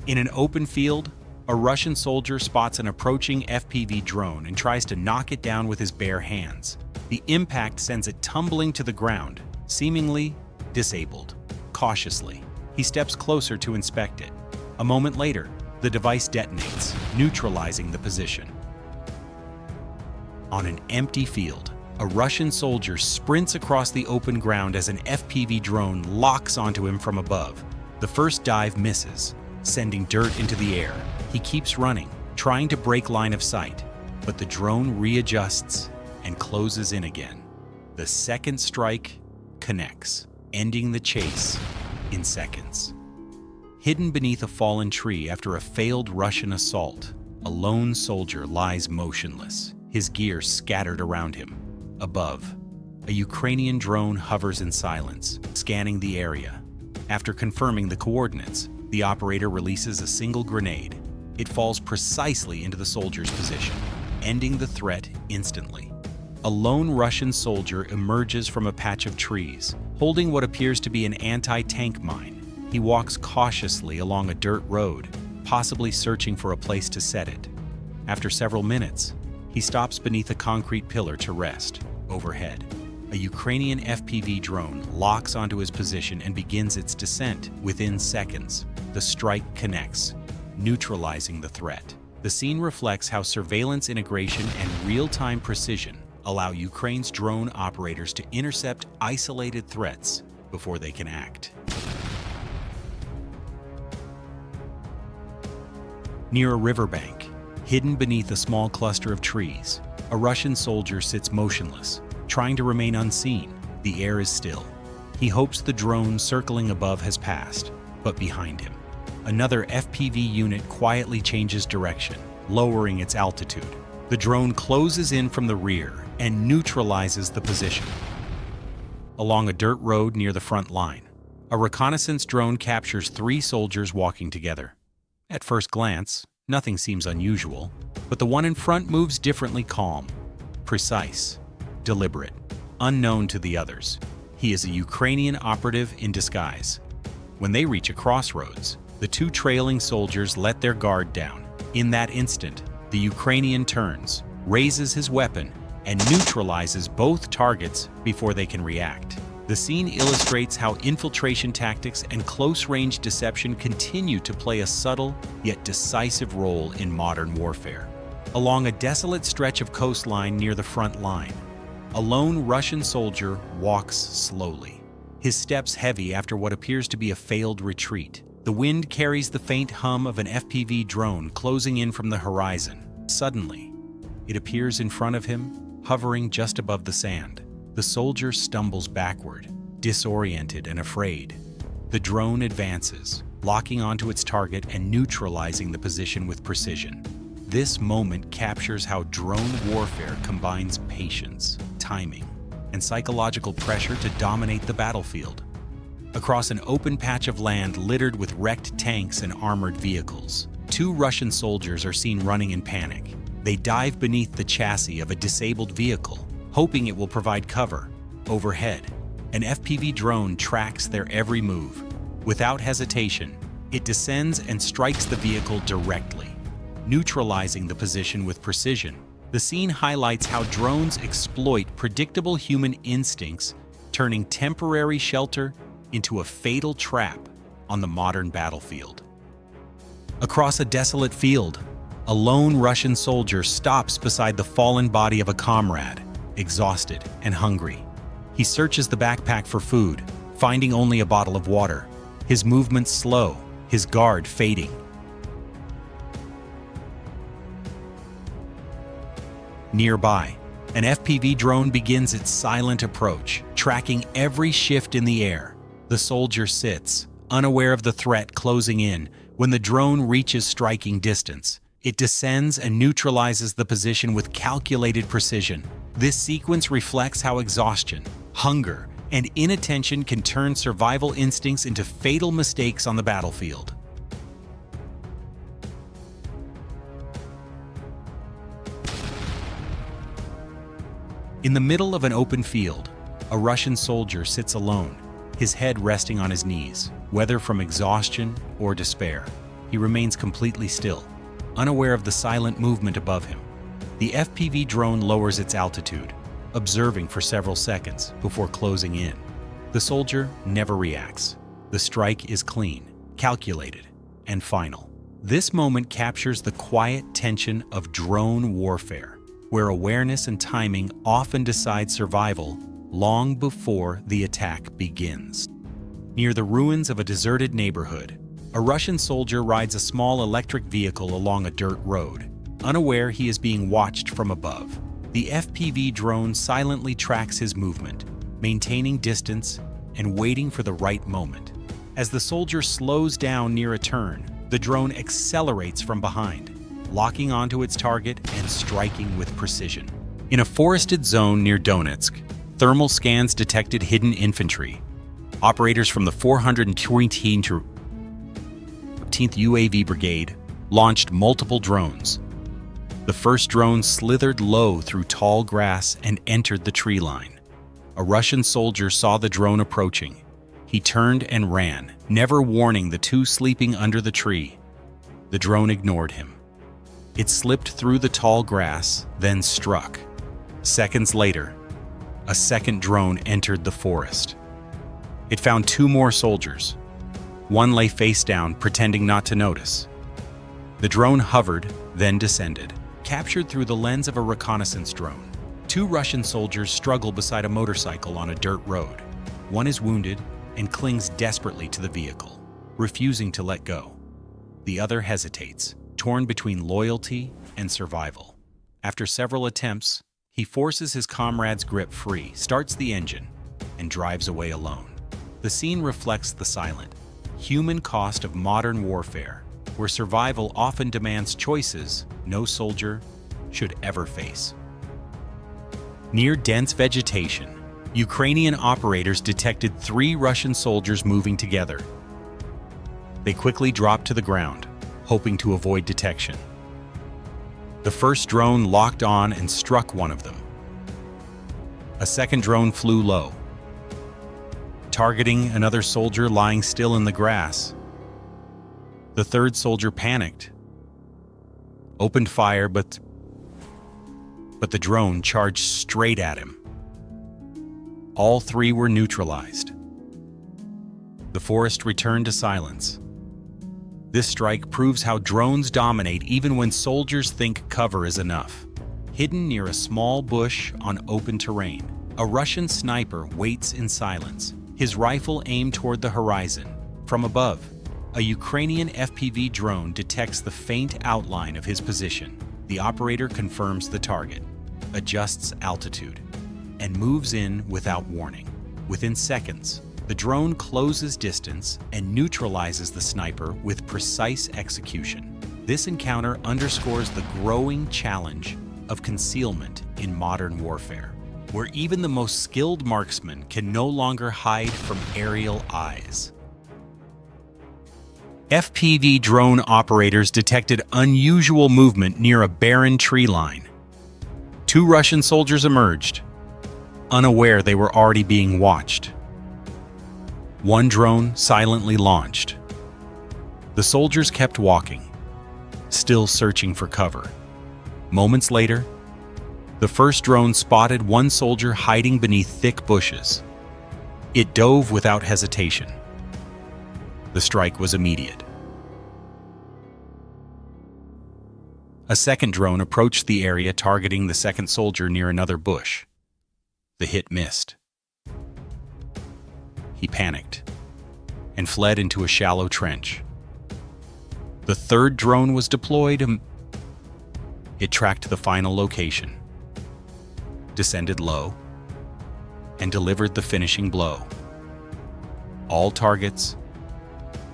In an open field, a Russian soldier spots an approaching FPV drone and tries to knock it down with his bare hands. The impact sends it tumbling to the ground, seemingly disabled. Cautiously, he steps closer to inspect it. A moment later, the device detonates, neutralizing the position. On an empty field, a Russian soldier sprints across the open ground as an FPV drone locks onto him from above. The first dive misses, sending dirt into the air. He keeps running, trying to break line of sight, but the drone readjusts and closes in again. The second strike connects, ending the chase in seconds. Hidden beneath a fallen tree after a failed Russian assault, a lone soldier lies motionless, his gear scattered around him. Above, a Ukrainian drone hovers in silence, scanning the area. After confirming the coordinates, the operator releases a single grenade. It falls precisely into the soldier's position, ending the threat instantly. A lone Russian soldier emerges from a patch of trees, holding what appears to be an anti-tank mine. He walks cautiously along a dirt road, possibly searching for a place to set it. After several minutes, he stops beneath a concrete pillar to rest. Overhead, a Ukrainian FPV drone locks onto his position and begins its descent. Within seconds, the strike connects, neutralizing the threat. The scene reflects how surveillance integration and real-time precision allow Ukraine's drone operators to intercept isolated threats before they can act. Near a riverbank, hidden beneath a small cluster of trees, a Russian soldier sits motionless, trying to remain unseen. The air is still. He hopes the drone circling above has passed, but behind him, another FPV unit quietly changes direction, lowering its altitude. The drone closes in from the rear and neutralizes the position. Along a dirt road near the front line, a reconnaissance drone captures 3 soldiers walking together. At first glance, nothing seems unusual, but the one in front moves differently, calm, precise, deliberate, unknown to the others. He is a Ukrainian operative in disguise. When they reach a crossroads, the 2 trailing soldiers let their guard down. In that instant, the Ukrainian turns, raises his weapon, and neutralizes both targets before they can react. The scene illustrates how infiltration tactics and close-range deception continue to play a subtle yet decisive role in modern warfare. Along a desolate stretch of coastline near the front line, a lone Russian soldier walks slowly, his steps heavy after what appears to be a failed retreat. The wind carries the faint hum of an FPV drone closing in from the horizon. Suddenly, it appears in front of him, hovering just above the sand. The soldier stumbles backward, disoriented and afraid. The drone advances, locking onto its target and neutralizing the position with precision. This moment captures how drone warfare combines patience, timing, and psychological pressure to dominate the battlefield. Across an open patch of land littered with wrecked tanks and armored vehicles, 2 Russian soldiers are seen running in panic. They dive beneath the chassis of a disabled vehicle, hoping it will provide cover. Overhead, an FPV drone tracks their every move. Without hesitation, it descends and strikes the vehicle directly, neutralizing the position with precision. The scene highlights how drones exploit predictable human instincts, turning temporary shelter into a fatal trap on the modern battlefield. Across a desolate field, a lone Russian soldier stops beside the fallen body of a comrade, exhausted and hungry. He searches the backpack for food, finding only a bottle of water. His movements slow, his guard fading. Nearby, an FPV drone begins its silent approach, tracking every shift in the air. The soldier sits, unaware of the threat closing in. When the drone reaches striking distance, it descends and neutralizes the position with calculated precision. This sequence reflects how exhaustion, hunger, and inattention can turn survival instincts into fatal mistakes on the battlefield. In the middle of an open field, a Russian soldier sits alone, his head resting on his knees, whether from exhaustion or despair. he remains completely still, unaware of the silent movement above him. The FPV drone lowers its altitude, observing for several seconds before closing in. The soldier never reacts. The strike is clean, calculated, and final. This moment captures the quiet tension of drone warfare, where awareness and timing often decide survival long before the attack begins. Near the ruins of a deserted neighborhood, a Russian soldier rides a small electric vehicle along a dirt road, unaware he is being watched from above. The FPV drone silently tracks his movement, maintaining distance and waiting for the right moment. As the soldier slows down near a turn, the drone accelerates from behind, locking onto its target and striking with precision. In a forested zone near Donetsk, thermal scans detected hidden infantry. Operators from the 414th UAV Brigade launched multiple drones. The first drone slithered low through tall grass and entered the tree line. A Russian soldier saw the drone approaching. He turned and ran, never warning the two sleeping under the tree. The drone ignored him. It slipped through the tall grass, then struck. Seconds later, a second drone entered the forest. It found two more soldiers. One lay face down, pretending not to notice. The drone hovered, then descended. Captured through the lens of a reconnaissance drone, two Russian soldiers struggle beside a motorcycle on a dirt road. One is wounded and clings desperately to the vehicle, refusing to let go. The other hesitates, torn between loyalty and survival. After several attempts, he forces his comrade's grip free, starts the engine, and drives away alone. The scene reflects the silent, human cost of modern warfare, where survival often demands choices no soldier should ever face. Near dense vegetation, Ukrainian operators detected three Russian soldiers moving together. They quickly dropped to the ground, hoping to avoid detection. The first drone locked on and struck one of them. A second drone flew low, targeting another soldier lying still in the grass. The third soldier panicked, opened fire, but the drone charged straight at him. All three were neutralized. The forest returned to silence. This strike proves how drones dominate even when soldiers think cover is enough. Hidden near a small bush on open terrain, a Russian sniper waits in silence, his rifle aimed toward the horizon. From above, a Ukrainian FPV drone detects the faint outline of his position. The operator confirms the target, adjusts altitude, and moves in without warning. Within seconds, the drone closes distance and neutralizes the sniper with precise execution. This encounter underscores the growing challenge of concealment in modern warfare, where even the most skilled marksman can no longer hide from aerial eyes. FPV drone operators detected unusual movement near a barren tree line. Two Russian soldiers emerged, unaware they were already being watched. One drone silently launched. The soldiers kept walking, still searching for cover. Moments later, the first drone spotted one soldier hiding beneath thick bushes. It dove without hesitation. The strike was immediate. A second drone approached the area, targeting the second soldier near another bush. The hit missed. He panicked and fled into a shallow trench. The third drone was deployed. It tracked the final location, descended low, and delivered the finishing blow. All targets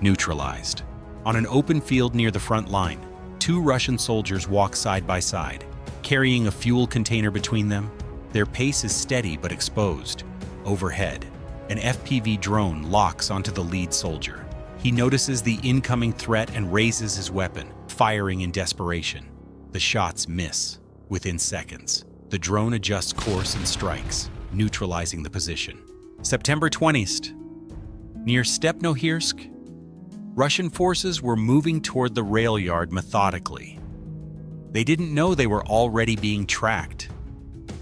neutralized. On an open field near the front line, two Russian soldiers walk side by side, carrying a fuel container between them. Their pace is steady but exposed. Overhead, an FPV drone locks onto the lead soldier. He notices the incoming threat and raises his weapon, firing in desperation. The shots miss. Within seconds, the drone adjusts course and strikes, neutralizing the position. September 20th, near Stepnohirsk, Russian forces were moving toward the rail yard methodically. They didn't know they were already being tracked.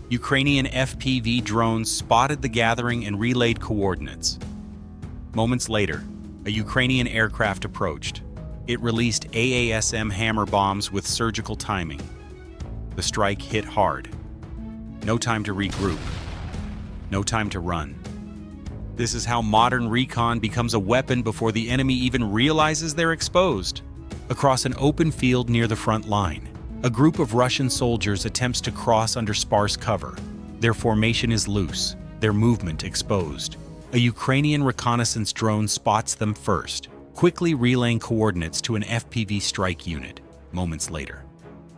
Ukrainian FPV drones spotted the gathering and relayed coordinates. Moments later, a Ukrainian aircraft approached. It released AASM hammer bombs with surgical timing. The strike hit hard. No time to regroup. No time to run. This is how modern recon becomes a weapon before the enemy even realizes they're exposed. Across an open field near the front line, a group of Russian soldiers attempts to cross under sparse cover. Their formation is loose, their movement exposed. A Ukrainian reconnaissance drone spots them first, quickly relaying coordinates to an FPV strike unit. Moments later,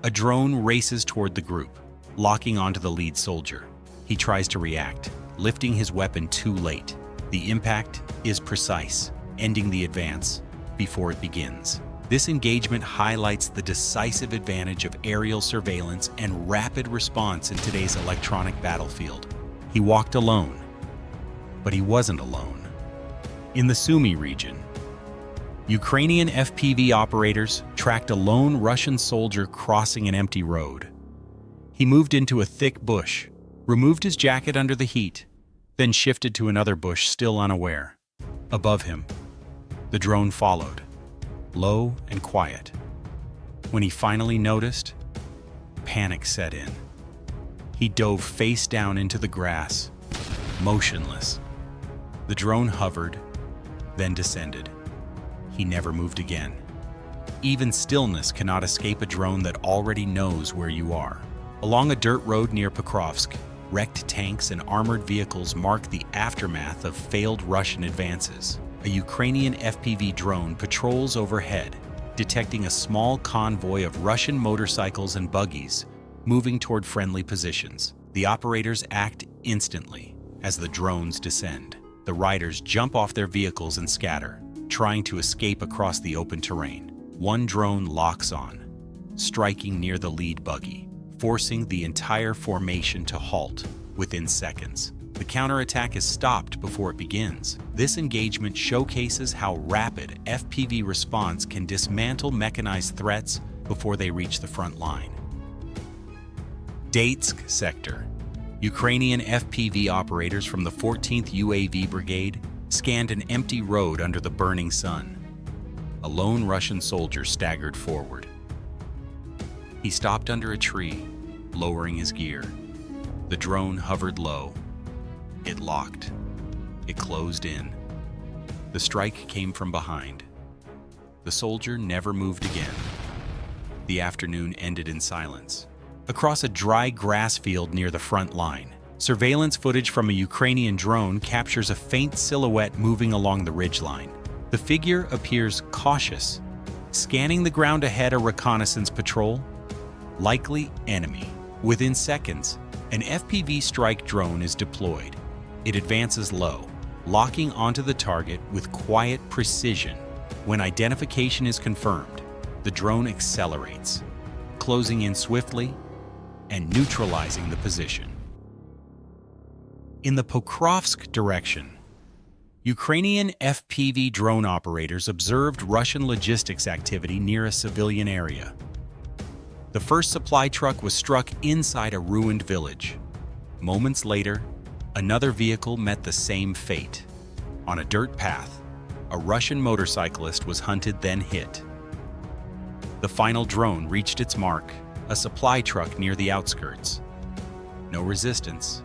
a drone races toward the group, locking onto the lead soldier. He tries to react, lifting his weapon too late. The impact is precise, ending the advance before it begins. This engagement highlights the decisive advantage of aerial surveillance and rapid response in today's electronic battlefield. He walked alone, but he wasn't alone. In the Sumy region, Ukrainian FPV operators tracked a lone Russian soldier crossing an empty road. He moved into a thick bush, removed his jacket under the heat, then shifted to another bush still unaware. Above him, the drone followed, low and quiet. When he finally noticed, panic set in. He dove face down into the grass, motionless. The drone hovered, then descended. He never moved again. Even stillness cannot escape a drone that already knows where you are. Along a dirt road near Pokrovsk, wrecked tanks and armored vehicles mark the aftermath of failed Russian advances. A Ukrainian FPV drone patrols overhead, detecting a small convoy of Russian motorcycles and buggies moving toward friendly positions. The operators act instantly as the drones descend. The riders jump off their vehicles and scatter, trying to escape across the open terrain. One drone locks on, striking near the lead buggy, forcing the entire formation to halt within seconds. The counterattack is stopped before it begins. This engagement showcases how rapid FPV response can dismantle mechanized threats before they reach the front line. Donetsk sector. Ukrainian FPV operators from the 14th UAV Brigade scanned an empty road under the burning sun. A lone Russian soldier staggered forward. He stopped under a tree, lowering his gear. The drone hovered low. It locked. It closed in. The strike came from behind. The soldier never moved again. The afternoon ended in silence. Across a dry grass field near the front line, surveillance footage from a Ukrainian drone captures a faint silhouette moving along the ridgeline. The figure appears cautious, scanning the ground ahead. A reconnaissance patrol? Likely enemy. Within seconds, an FPV strike drone is deployed. It advances low, locking onto the target with quiet precision. When identification is confirmed, the drone accelerates, closing in swiftly and neutralizing the position. In the Pokrovsk direction, Ukrainian FPV drone operators observed Russian logistics activity near a civilian area. The first supply truck was struck inside a ruined village. Moments later, another vehicle met the same fate. On a dirt path, a Russian motorcyclist was hunted, then hit. The final drone reached its mark, a supply truck near the outskirts. No resistance,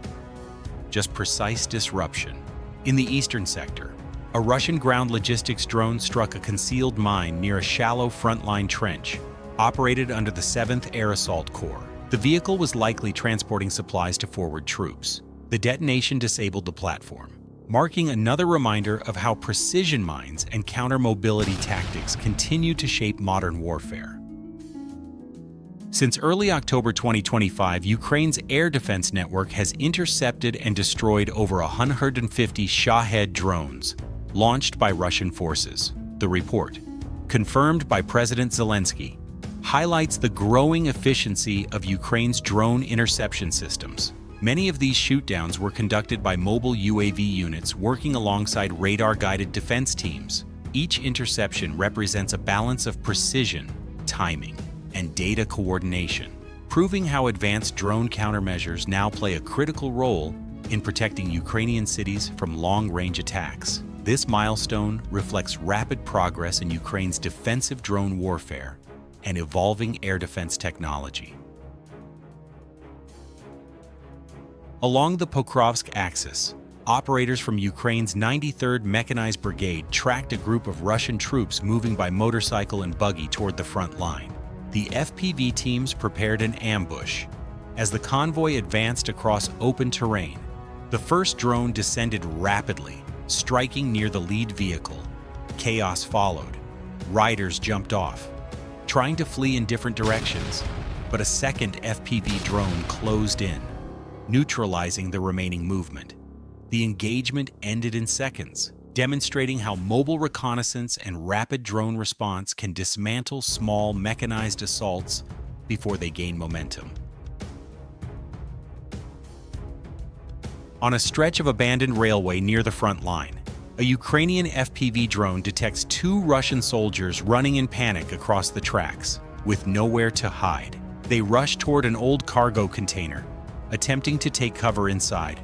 just precise disruption. In the eastern sector, a Russian ground logistics drone struck a concealed mine near a shallow frontline trench, operated under the 7th Air Assault Corps. The vehicle was likely transporting supplies to forward troops. The detonation disabled the platform, marking another reminder of how precision mines and counter-mobility tactics continue to shape modern warfare. Since early October 2025, Ukraine's air defense network has intercepted and destroyed over 150 Shahed drones launched by Russian forces. The report, confirmed by President Zelensky, highlights the growing efficiency of Ukraine's drone interception systems. Many of these shootdowns were conducted by mobile UAV units working alongside radar-guided defense teams, Each interception represents a balance of precision, timing, and data coordination, proving how advanced drone countermeasures now play a critical role in protecting Ukrainian cities from long-range attacks. This milestone reflects rapid progress in Ukraine's defensive drone warfare and evolving air defense technology. Along the Pokrovsk axis, operators from Ukraine's 93rd Mechanized Brigade tracked a group of Russian troops moving by motorcycle and buggy toward the front line. The FPV teams prepared an ambush. As the convoy advanced across open terrain, the first drone descended rapidly, striking near the lead vehicle. Chaos followed. Riders jumped off, trying to flee in different directions, but a second FPV drone closed in, neutralizing the remaining movement. The engagement ended in seconds, demonstrating how mobile reconnaissance and rapid drone response can dismantle small mechanized assaults before they gain momentum. On a stretch of abandoned railway near the front line, a Ukrainian FPV drone detects two Russian soldiers running in panic across the tracks, with nowhere to hide. They rush toward an old cargo container, attempting to take cover inside.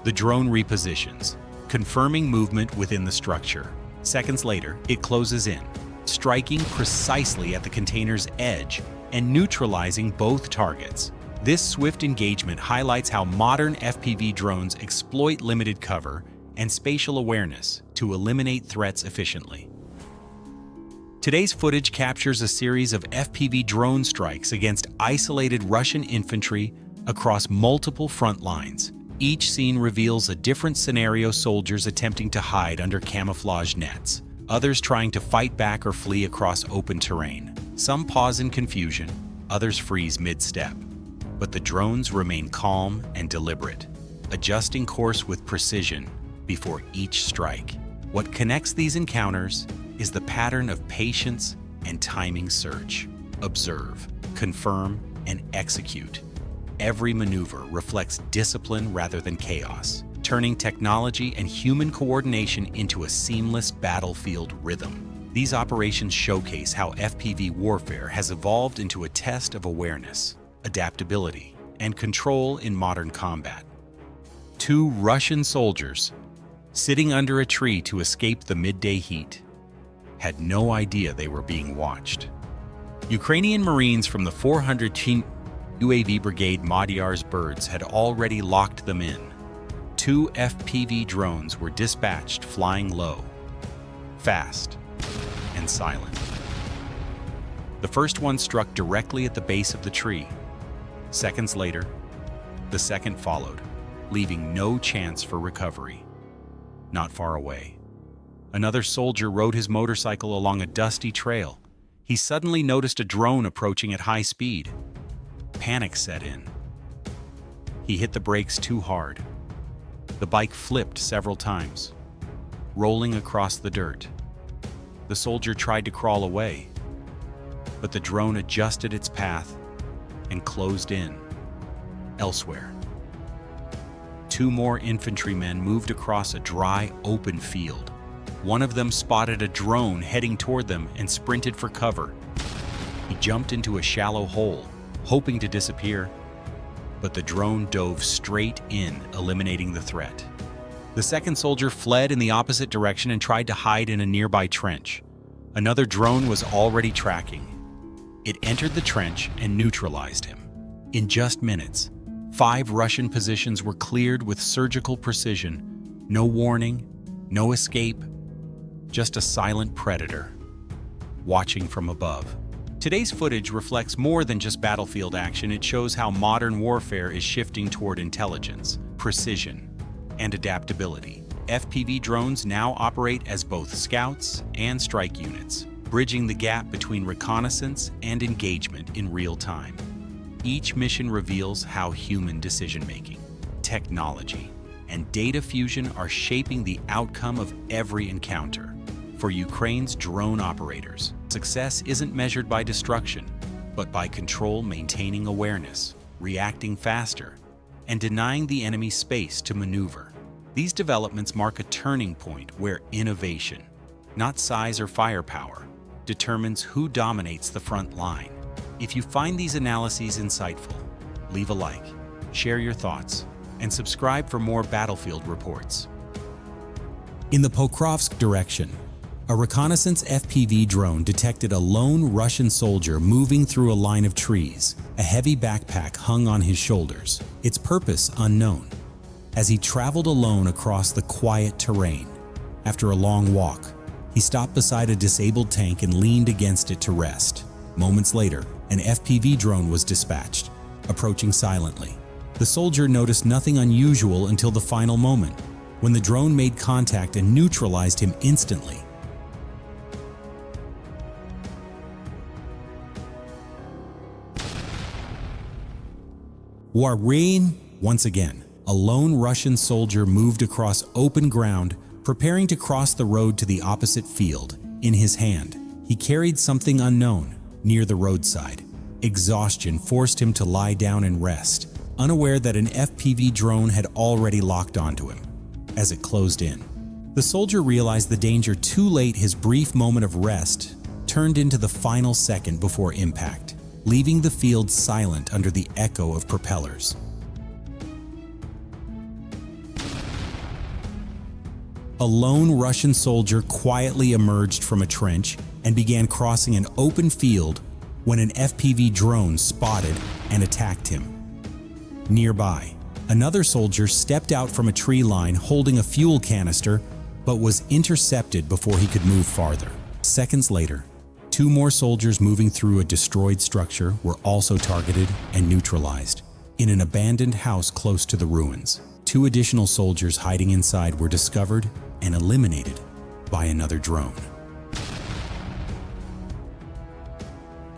The drone repositions, confirming movement within the structure. Seconds later, it closes in, striking precisely at the container's edge and neutralizing both targets. This swift engagement highlights how modern FPV drones exploit limited cover and spatial awareness to eliminate threats efficiently. Today's footage captures a series of FPV drone strikes against isolated Russian infantry across multiple front lines. Each scene reveals a different scenario: soldiers attempting to hide under camouflage nets, others trying to fight back or flee across open terrain. Some pause in confusion, others freeze mid-step. But the drones remain calm and deliberate, adjusting course with precision before each strike. What connects these encounters is the pattern of patience and timing search. Observe, confirm, and execute. Every maneuver reflects discipline rather than chaos, turning technology and human coordination into a seamless battlefield rhythm. These operations showcase how FPV warfare has evolved into a test of awareness, adaptability, and control in modern combat. Two Russian soldiers, sitting under a tree to escape the midday heat, had no idea they were being watched. Ukrainian Marines from the 400th UAV Brigade Magyar's birds had already locked them in. Two FPV drones were dispatched, flying low, fast, and silent. The first one struck directly at the base of the tree. Seconds later, the second followed, leaving no chance for recovery. Not far away, another soldier rode his motorcycle along a dusty trail. He suddenly noticed a drone approaching at high speed. Panic set in. He hit the brakes too hard. The bike flipped several times, rolling across the dirt. The soldier tried to crawl away, but the drone adjusted its path and closed in. Elsewhere, two more infantrymen moved across a dry, open field. One of them spotted a drone heading toward them and sprinted for cover. He jumped into a shallow hole, hoping to disappear, but the drone dove straight in, eliminating the threat. The second soldier fled in the opposite direction and tried to hide in a nearby trench. Another drone was already tracking. It entered the trench and neutralized him. In just minutes, 5 Russian positions were cleared with surgical precision. No warning, no escape, just a silent predator watching from above. Today's footage reflects more than just battlefield action. It shows how modern warfare is shifting toward intelligence, precision, and adaptability. FPV drones now operate as both scouts and strike units, bridging the gap between reconnaissance and engagement in real time. Each mission reveals how human decision-making, technology, and data fusion are shaping the outcome of every encounter. For Ukraine's drone operators, success isn't measured by destruction, but by control, maintaining awareness, reacting faster, and denying the enemy space to maneuver. These developments mark a turning point where innovation, not size or firepower, determines who dominates the front line. If you find these analyses insightful, leave a like, share your thoughts, and subscribe for more battlefield reports. In the Pokrovsk direction, a reconnaissance FPV drone detected a lone Russian soldier moving through a line of trees. A heavy backpack hung on his shoulders, its purpose unknown. As he traveled alone across the quiet terrain, after a long walk, he stopped beside a disabled tank and leaned against it to rest. Moments later, an FPV drone was dispatched, approaching silently. The soldier noticed nothing unusual until the final moment, when the drone made contact and neutralized him instantly. Warren, once again, a lone Russian soldier moved across open ground, preparing to cross the road to the opposite field. In his hand, he carried something unknown near the roadside. Exhaustion forced him to lie down and rest, unaware that an FPV drone had already locked onto him. As it closed in, the soldier realized the danger too late. His brief moment of rest turned into the final second before impact, leaving the field silent under the echo of propellers. A lone Russian soldier quietly emerged from a trench and began crossing an open field when an FPV drone spotted and attacked him. Nearby, another soldier stepped out from a tree line holding a fuel canister, but was intercepted before he could move farther. Seconds later, two more soldiers moving through a destroyed structure were also targeted and neutralized. In an abandoned house close to the ruins, two additional soldiers hiding inside were discovered and eliminated by another drone.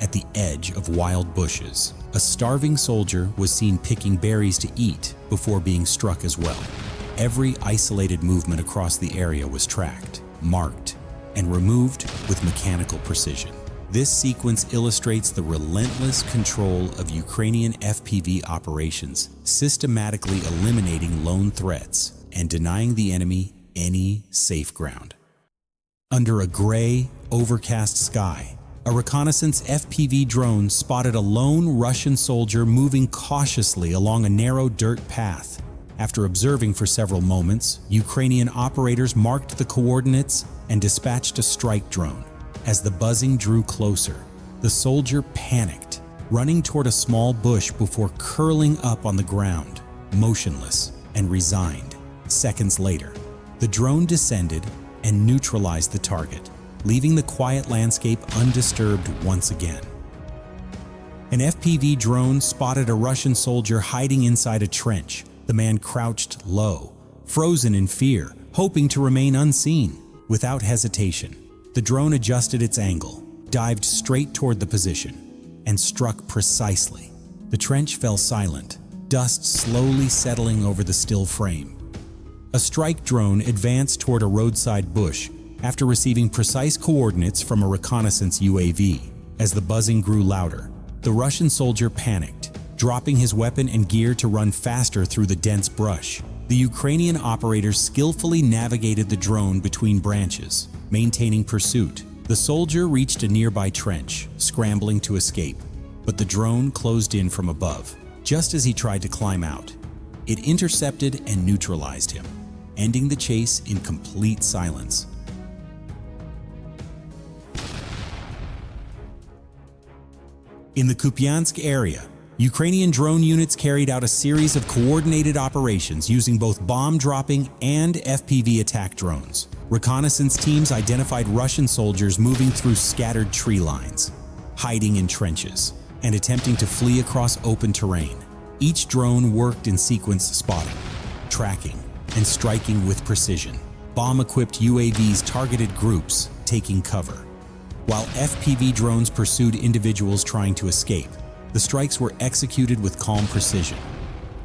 At the edge of wild bushes, a starving soldier was seen picking berries to eat before being struck as well. Every isolated movement across the area was tracked, marked, and removed with mechanical precision. This sequence illustrates the relentless control of Ukrainian FPV operations, systematically eliminating lone threats and denying the enemy any safe ground. Under a gray, overcast sky, a reconnaissance FPV drone spotted a lone Russian soldier moving cautiously along a narrow dirt path. After observing for several moments, Ukrainian operators marked the coordinates and dispatched a strike drone. As the buzzing drew closer, the soldier panicked, running toward a small bush before curling up on the ground, motionless and resigned. Seconds later, the drone descended and neutralized the target, leaving the quiet landscape undisturbed once again. An FPV drone spotted a Russian soldier hiding inside a trench. The man crouched low, frozen in fear, hoping to remain unseen. Without hesitation, the drone adjusted its angle, dived straight toward the position, and struck precisely. The trench fell silent, dust slowly settling over the still frame. A strike drone advanced toward a roadside bush after receiving precise coordinates from a reconnaissance UAV. As the buzzing grew louder, the Russian soldier panicked, dropping his weapon and gear to run faster through the dense brush. The Ukrainian operators skillfully navigated the drone between branches, maintaining pursuit. The soldier reached a nearby trench, scrambling to escape, but the drone closed in from above. Just as he tried to climb out, it intercepted and neutralized him, ending the chase in complete silence. In the Kupiansk area, Ukrainian drone units carried out a series of coordinated operations using both bomb-dropping and FPV attack drones. Reconnaissance teams identified Russian soldiers moving through scattered tree lines, hiding in trenches, and attempting to flee across open terrain. Each drone worked in sequence, spotting, tracking, and striking with precision. Bomb-equipped UAVs targeted groups, taking cover, while FPV drones pursued individuals trying to escape. The strikes were executed with calm precision,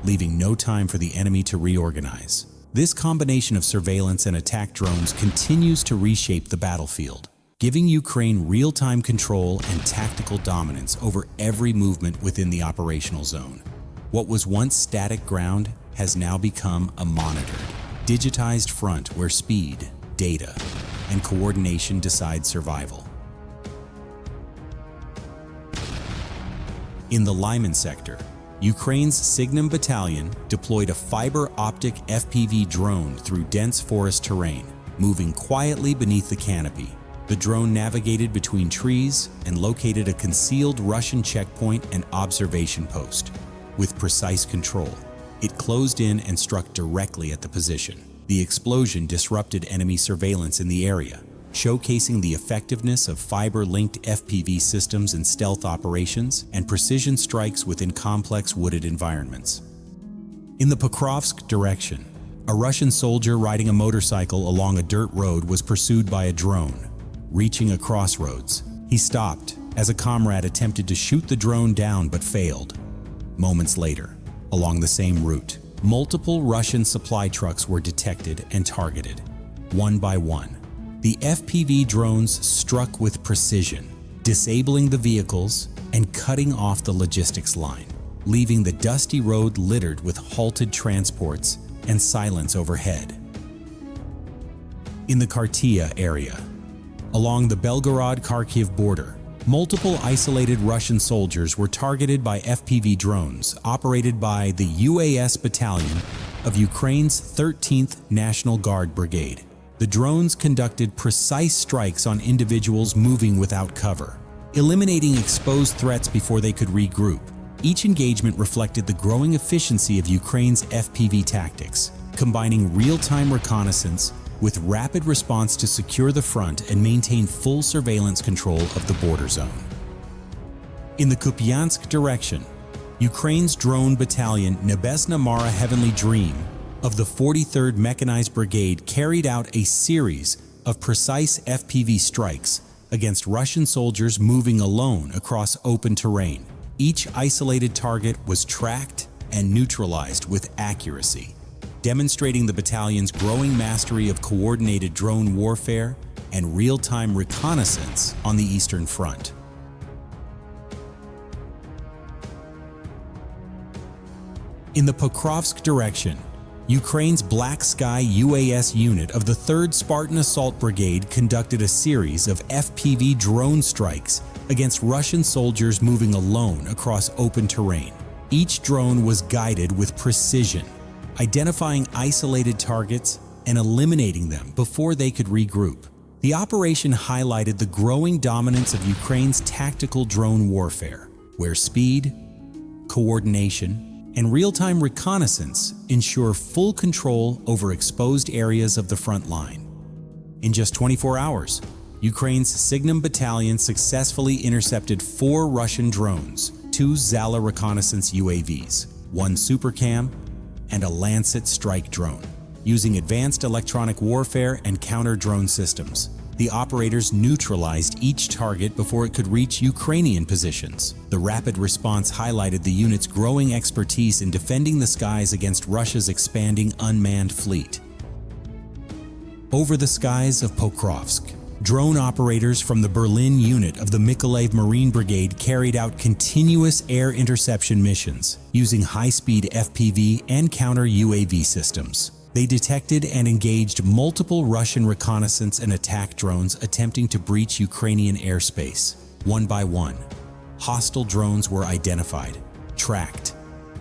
leaving no time for the enemy to reorganize. This combination of surveillance and attack drones continues to reshape the battlefield, giving Ukraine real-time control and tactical dominance over every movement within the operational zone. What was once static ground has now become a monitored, digitized front where speed, data, and coordination decide survival. In the Lyman sector, Ukraine's Signum Battalion deployed a fiber-optic FPV drone through dense forest terrain, moving quietly beneath the canopy. The drone navigated between trees and located a concealed Russian checkpoint and observation post. With precise control, it closed in and struck directly at the position. The explosion disrupted enemy surveillance in the area, showcasing the effectiveness of fiber-linked FPV systems in stealth operations and precision strikes within complex wooded environments. In the Pokrovsk direction, a Russian soldier riding a motorcycle along a dirt road was pursued by a drone. Reaching a crossroads, he stopped as a comrade attempted to shoot the drone down but failed. Moments later, along the same route, multiple Russian supply trucks were detected and targeted. One by one, the FPV drones struck with precision, disabling the vehicles and cutting off the logistics line, leaving the dusty road littered with halted transports and silence overhead. In the Kharkiv area, along the Belgorod-Kharkiv border, multiple isolated Russian soldiers were targeted by FPV drones operated by the UAS Battalion of Ukraine's 13th National Guard Brigade. The drones conducted precise strikes on individuals moving without cover, eliminating exposed threats before they could regroup. Each engagement reflected the growing efficiency of Ukraine's FPV tactics, combining real-time reconnaissance with rapid response to secure the front and maintain full surveillance control of the border zone. In the Kupiansk direction, Ukraine's drone battalion Nebesna Mara Heavenly Dream of the 43rd Mechanized Brigade carried out a series of precise FPV strikes against Russian soldiers moving alone across open terrain. Each isolated target was tracked and neutralized with accuracy, demonstrating the battalion's growing mastery of coordinated drone warfare and real-time reconnaissance on the Eastern Front. In the Pokrovsk direction, Ukraine's Black Sky UAS unit of the 3rd Spartan Assault Brigade conducted a series of FPV drone strikes against Russian soldiers moving alone across open terrain. Each drone was guided with precision, identifying isolated targets and eliminating them before they could regroup. The operation highlighted the growing dominance of Ukraine's tactical drone warfare, where speed, coordination, and real-time reconnaissance ensure full control over exposed areas of the front line. In just 24 hours, Ukraine's Signum Battalion successfully intercepted 4 Russian drones, 2 Zala reconnaissance UAVs, 1 Supercam, and a Lancet strike drone. Using advanced electronic warfare and counter-drone systems, the operators neutralized each target before it could reach Ukrainian positions. The rapid response highlighted the unit's growing expertise in defending the skies against Russia's expanding unmanned fleet. Over the skies of Pokrovsk, drone operators from the Berlin unit of the Mykolaiv Marine Brigade carried out continuous air interception missions using high-speed FPV and counter-UAV systems. They detected and engaged multiple Russian reconnaissance and attack drones attempting to breach Ukrainian airspace. One by one, hostile drones were identified, tracked,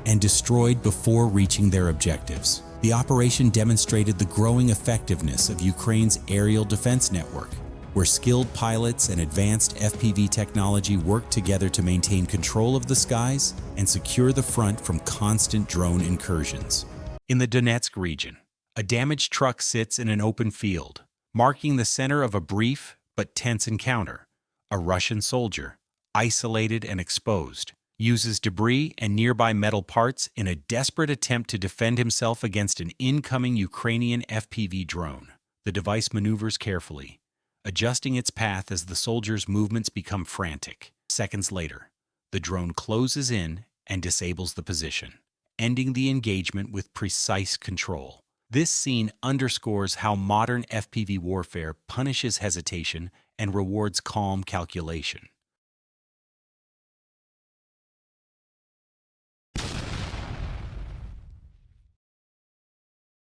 and destroyed before reaching their objectives. The operation demonstrated the growing effectiveness of Ukraine's aerial defense network, where skilled pilots and advanced FPV technology work together to maintain control of the skies and secure the front from constant drone incursions. In the Donetsk region, a damaged truck sits in an open field, marking the center of a brief but tense encounter. A Russian soldier, isolated and exposed, uses debris and nearby metal parts in a desperate attempt to defend himself against an incoming Ukrainian FPV drone. The device maneuvers carefully, adjusting its path as the soldier's movements become frantic. Seconds later, the drone closes in and disables the position, ending the engagement with precise control. This scene underscores how modern FPV warfare punishes hesitation and rewards calm calculation.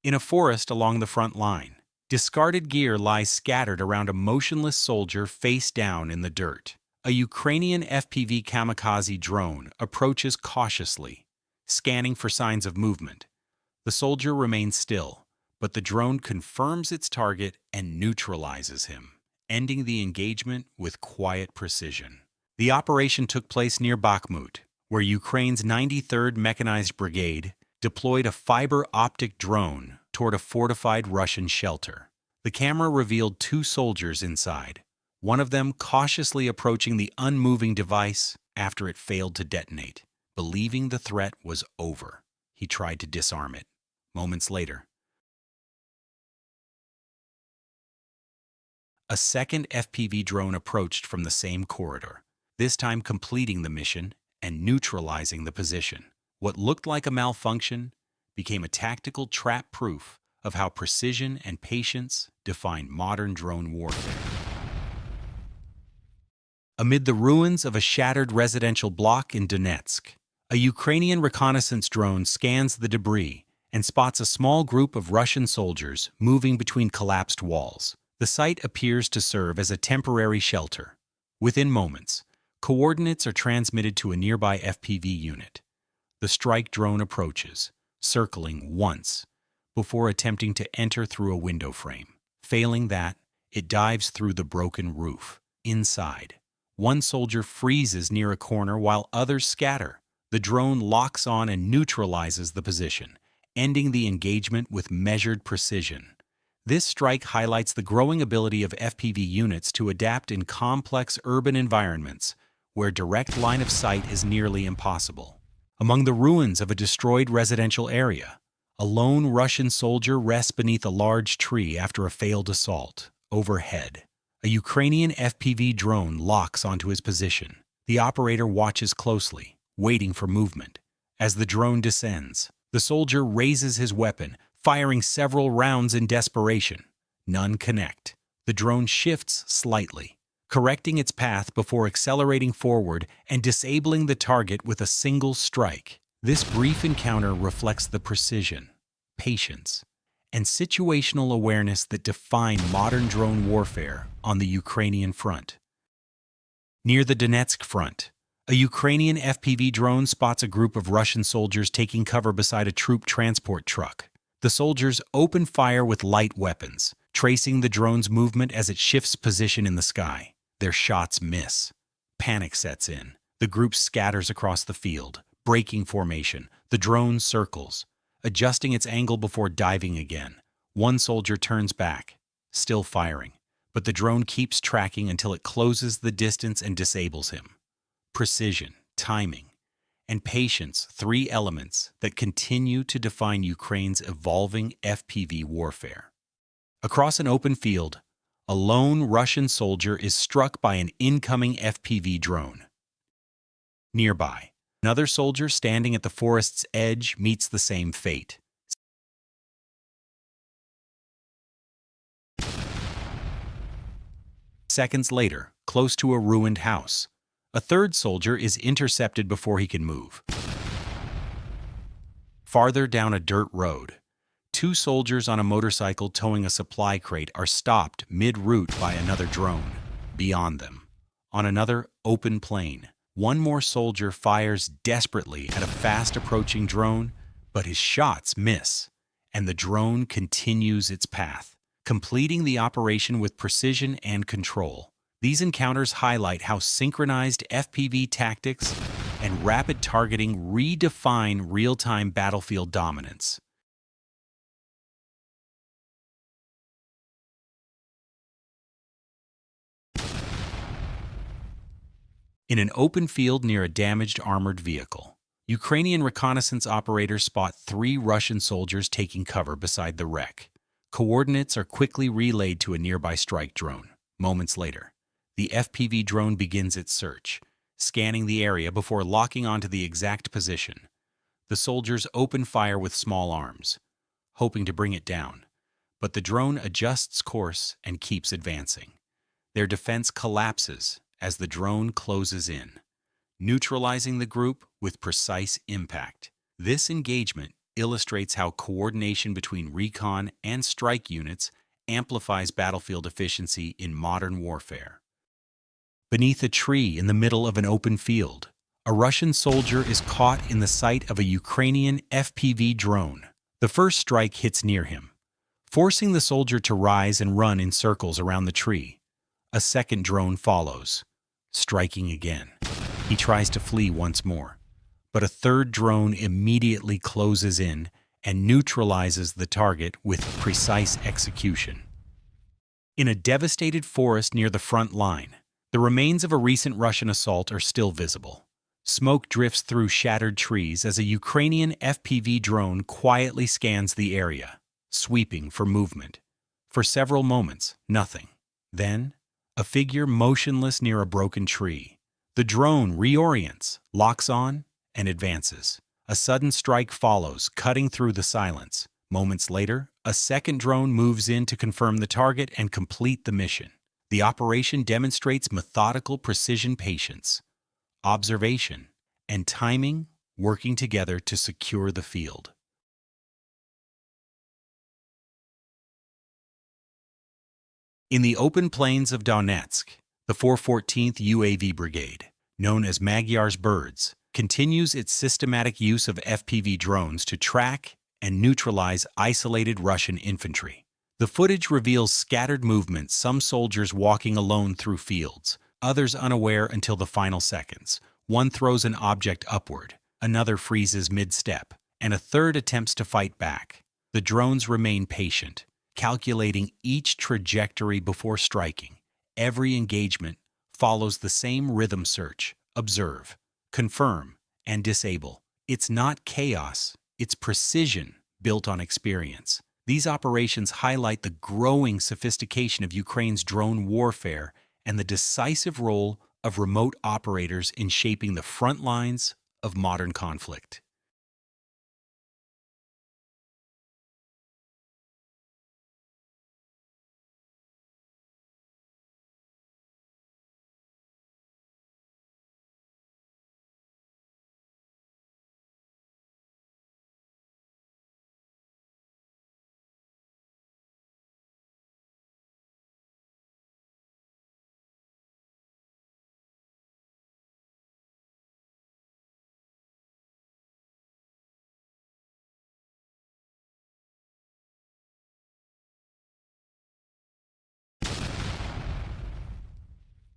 In a forest along the front line, Discarded gear lies scattered around a motionless soldier face down in the dirt. A Ukrainian FPV kamikaze drone approaches cautiously, scanning for signs of movement. The soldier remains still, but the drone confirms its target and neutralizes him, ending the engagement with quiet precision. The operation took place near Bakhmut, where Ukraine's 93rd Mechanized Brigade deployed a fiber-optic drone toward a fortified Russian shelter. The camera revealed two soldiers inside, one of them cautiously approaching the unmoving device after it failed to detonate. Believing the threat was over, he tried to disarm it. Moments later, a second FPV drone approached from the same corridor, this time completing the mission and neutralizing the position. What looked like a malfunction became a tactical trap proof of how precision and patience define modern drone warfare. Amid the ruins of a shattered residential block in Donetsk, a Ukrainian reconnaissance drone scans the debris and spots a small group of Russian soldiers moving between collapsed walls. The site appears to serve as a temporary shelter. Within moments, coordinates are transmitted to a nearby FPV unit. The strike drone approaches, circling once, before attempting to enter through a window frame. Failing that, it dives through the broken roof. Inside, one soldier freezes near a corner while others scatter. The drone locks on and neutralizes the position, ending the engagement with measured precision. This strike highlights the growing ability of FPV units to adapt in complex urban environments where direct line of sight is nearly impossible. Among the ruins of a destroyed residential area, a lone Russian soldier rests beneath a large tree after a failed assault. Overhead, a Ukrainian FPV drone locks onto his position. The operator watches closely, waiting for movement. As the drone descends, the soldier raises his weapon, firing several rounds in desperation. None connect. The drone shifts slightly, correcting its path before accelerating forward and disabling the target with a single strike. This brief encounter reflects the precision, patience, and situational awareness that define modern drone warfare on the Ukrainian front. Near the Donetsk front, a Ukrainian FPV drone spots a group of Russian soldiers taking cover beside a troop transport truck. The soldiers open fire with light weapons, tracing the drone's movement as it shifts position in the sky. Their shots miss. Panic sets in. The group scatters across the field, breaking formation. The drone circles, adjusting its angle before diving again. One soldier turns back, still firing, but the drone keeps tracking until it closes the distance and disables him. Precision, timing, and patience, three elements that continue to define Ukraine's evolving FPV warfare. Across an open field, a lone Russian soldier is struck by an incoming FPV drone. Nearby, another soldier standing at the forest's edge meets the same fate. Seconds later, close to a ruined house, a third soldier is intercepted before he can move. Farther down a dirt road, two soldiers on a motorcycle towing a supply crate are stopped mid-route by another drone. Beyond them, on another open plain, one more soldier fires desperately at a fast-approaching drone, but his shots miss, and the drone continues its path, completing the operation with precision and control. These encounters highlight how synchronized FPV tactics and rapid targeting redefine real-time battlefield dominance. In an open field near a damaged armored vehicle, Ukrainian reconnaissance operators spot three Russian soldiers taking cover beside the wreck. Coordinates are quickly relayed to a nearby strike drone. Moments later, the FPV drone begins its search, scanning the area before locking onto the exact position. The soldiers open fire with small arms, hoping to bring it down, but the drone adjusts course and keeps advancing. Their defense collapses as the drone closes in, neutralizing the group with precise impact. This engagement illustrates how coordination between recon and strike units amplifies battlefield efficiency in modern warfare. Beneath a tree in the middle of an open field, a Russian soldier is caught in the sight of a Ukrainian FPV drone. The first strike hits near him, forcing the soldier to rise and run in circles around the tree. A second drone follows, striking again. He tries to flee once more, but a third drone immediately closes in and neutralizes the target with precise execution. In a devastated forest near the front line, the remains of a recent Russian assault are still visible. Smoke drifts through shattered trees as a Ukrainian FPV drone quietly scans the area, sweeping for movement. For several moments, nothing. Then, a figure motionless near a broken tree. The drone reorients, locks on, and advances. A sudden strike follows, cutting through the silence. Moments later, a second drone moves in to confirm the target and complete the mission. The operation demonstrates methodical precision, patience, observation, and timing working together to secure the field. In the open plains of Donetsk, the 414th UAV Brigade, known as Magyar's Birds, continues its systematic use of FPV drones to track and neutralize isolated Russian infantry. The footage reveals scattered movements, some soldiers walking alone through fields, others unaware until the final seconds. One throws an object upward, another freezes mid-step, and a third attempts to fight back. The drones remain patient, calculating each trajectory before striking. Every engagement follows the same rhythm: search, observe, confirm, and disable. It's not chaos, it's precision built on experience. These operations highlight the growing sophistication of Ukraine's drone warfare and the decisive role of remote operators in shaping the front lines of modern conflict.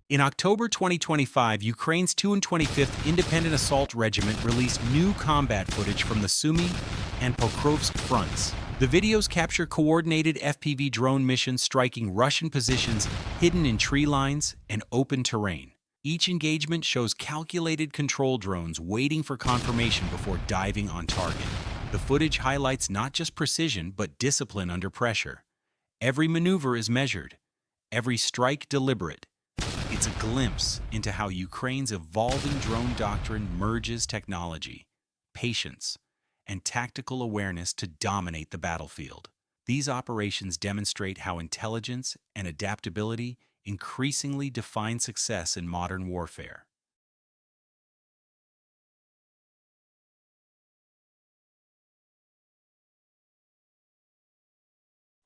In October 2025, Ukraine's 225th Independent Assault Regiment released new combat footage from the Sumy and Pokrovsk fronts. The videos capture coordinated FPV drone missions striking Russian positions hidden in tree lines and open terrain. Each engagement shows calculated control drones waiting for confirmation before diving on target. The footage highlights not just precision, but discipline under pressure. Every maneuver is measured, every strike deliberate. It's a glimpse into how Ukraine's evolving drone doctrine merges technology, patience, and tactical awareness to dominate the battlefield. These operations demonstrate how intelligence and adaptability increasingly define success in modern warfare.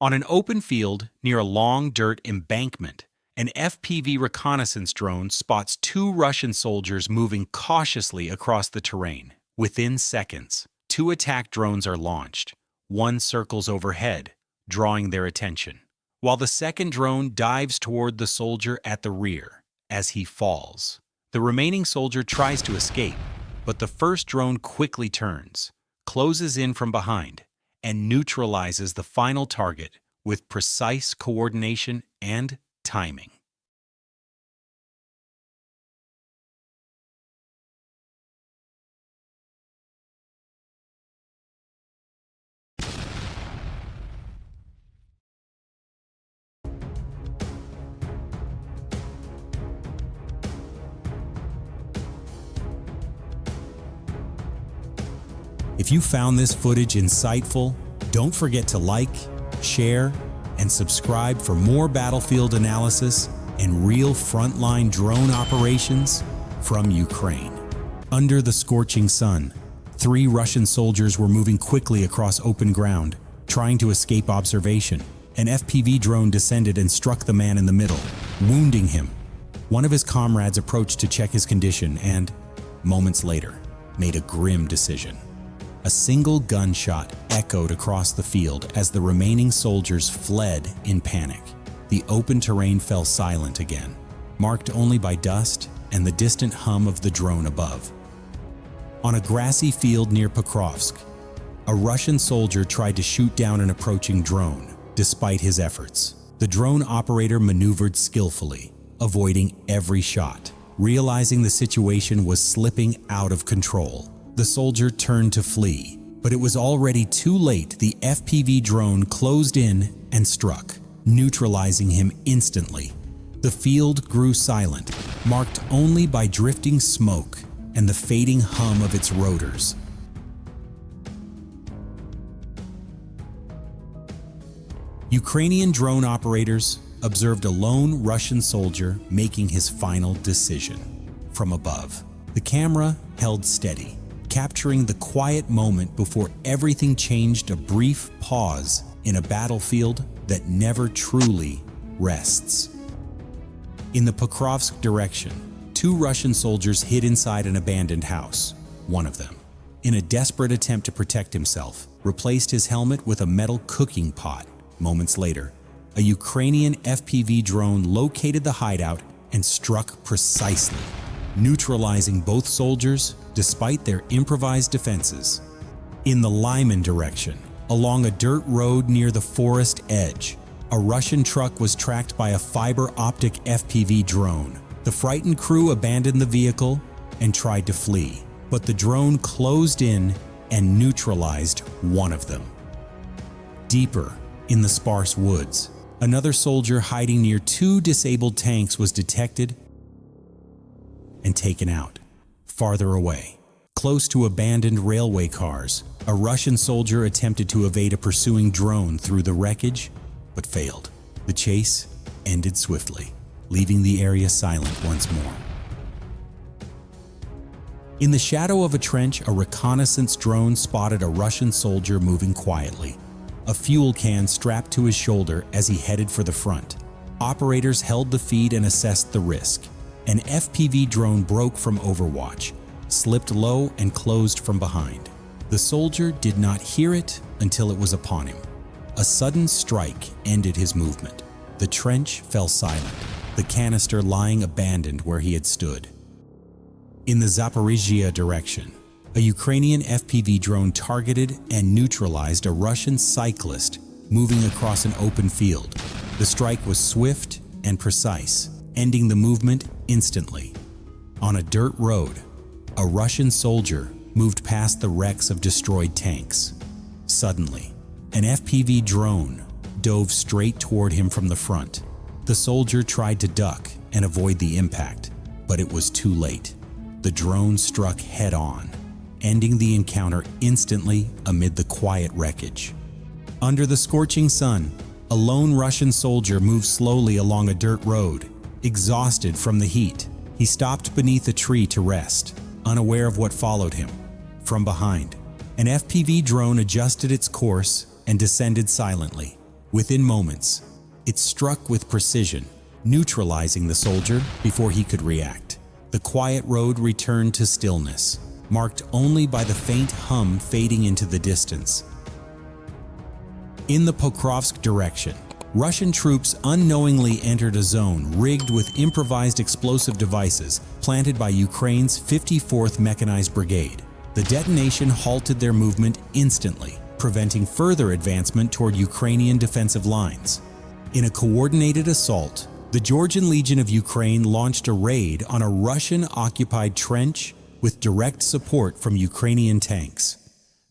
On an open field near a long dirt embankment, an FPV reconnaissance drone spots two Russian soldiers moving cautiously across the terrain. Within seconds, two attack drones are launched. One circles overhead, drawing their attention, while the second drone dives toward the soldier at the rear as he falls. The remaining soldier tries to escape, but the first drone quickly turns, closes in from behind, and neutralizes the final target with precise coordination and timing. If you found this footage insightful, don't forget to like, share, and subscribe for more battlefield analysis and real frontline drone operations from Ukraine. Under the scorching sun, 3 Russian soldiers were moving quickly across open ground, trying to escape observation. An FPV drone descended and struck the man in the middle, wounding him. One of his comrades approached to check his condition and, moments later, made a grim decision. A single gunshot echoed across the field as the remaining soldiers fled in panic. The open terrain fell silent again, marked only by dust and the distant hum of the drone above. On a grassy field near Pokrovsk, a Russian soldier tried to shoot down an approaching drone. Despite his efforts, the drone operator maneuvered skillfully, avoiding every shot. Realizing the situation was slipping out of control, the soldier turned to flee, but it was already too late. The FPV drone closed in and struck, neutralizing him instantly. The field grew silent, marked only by drifting smoke and the fading hum of its rotors. Ukrainian drone operators observed a lone Russian soldier making his final decision. From above, the camera held steady, capturing the quiet moment before everything changed. A brief pause in a battlefield that never truly rests. In the Pokrovsk direction, 2 Russian soldiers hid inside an abandoned house. One of them, in a desperate attempt to protect himself, replaced his helmet with a metal cooking pot. Moments later, a Ukrainian FPV drone located the hideout and struck precisely, neutralizing both soldiers despite their improvised defenses. In the Lyman direction, along a dirt road near the forest edge, a Russian truck was tracked by a fiber-optic FPV drone. The frightened crew abandoned the vehicle and tried to flee, but the drone closed in and neutralized one of them. Deeper in the sparse woods, another soldier hiding near 2 disabled tanks was detected and taken out. Farther away, close to abandoned railway cars, a Russian soldier attempted to evade a pursuing drone through the wreckage, but failed. The chase ended swiftly, leaving the area silent once more. In the shadow of a trench, a reconnaissance drone spotted a Russian soldier moving quietly, a fuel can strapped to his shoulder as he headed for the front. Operators held the feed and assessed the risk. An FPV drone broke from overwatch, slipped low and closed from behind. The soldier did not hear it until it was upon him. A sudden strike ended his movement. The trench fell silent, the canister lying abandoned where he had stood. In the Zaporizhzhia direction, a Ukrainian FPV drone targeted and neutralized a Russian cyclist moving across an open field. The strike was swift and precise, ending the movement instantly. On a dirt road, a Russian soldier moved past the wrecks of destroyed tanks. Suddenly, an FPV drone dove straight toward him from the front. The soldier tried to duck and avoid the impact, but it was too late. The drone struck head-on, ending the encounter instantly amid the quiet wreckage. Under the scorching sun, a lone Russian soldier moved slowly along a dirt road, exhausted from the heat. He stopped beneath a tree to rest, unaware of what followed him. From behind, an FPV drone adjusted its course and descended silently. Within moments, it struck with precision, neutralizing the soldier before he could react. The quiet road returned to stillness, marked only by the faint hum fading into the distance. In the Pokrovsk direction, Russian troops unknowingly entered a zone rigged with improvised explosive devices planted by Ukraine's 54th Mechanized Brigade. The detonation halted their movement instantly, preventing further advancement toward Ukrainian defensive lines. In a coordinated assault, the Georgian Legion of Ukraine launched a raid on a Russian-occupied trench with direct support from Ukrainian tanks.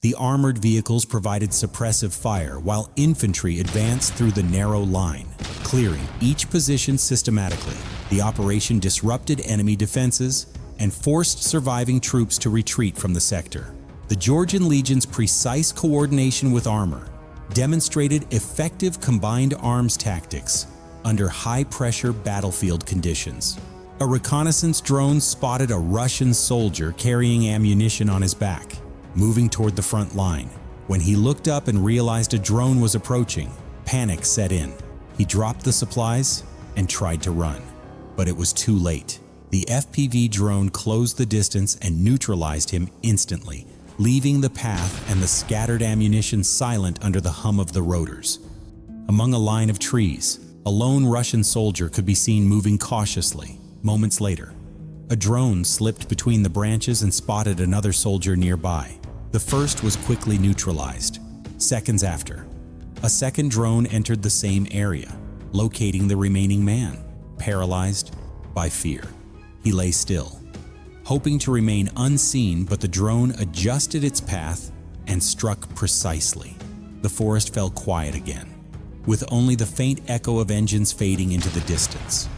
The armored vehicles provided suppressive fire while infantry advanced through the narrow line, clearing each position systematically. The operation disrupted enemy defenses and forced surviving troops to retreat from the sector. The Georgian Legion's precise coordination with armor demonstrated effective combined arms tactics under high-pressure battlefield conditions. A reconnaissance drone spotted a Russian soldier carrying ammunition on his back, moving toward the front line. When he looked up and realized a drone was approaching, Panic set in. He dropped the supplies and tried to run, but it was too late. The FPV drone closed the distance and neutralized him instantly, leaving the path and the scattered ammunition silent under the hum of the rotors. Among a line of trees, a lone Russian soldier could be seen moving cautiously. Moments later, a drone slipped between the branches and spotted another soldier nearby. The first was quickly neutralized. Seconds after, a second drone entered the same area, locating the remaining man, paralyzed by fear. He lay still, hoping to remain unseen, but the drone adjusted its path and struck precisely. The forest fell quiet again, with only the faint echo of engines fading into the distance.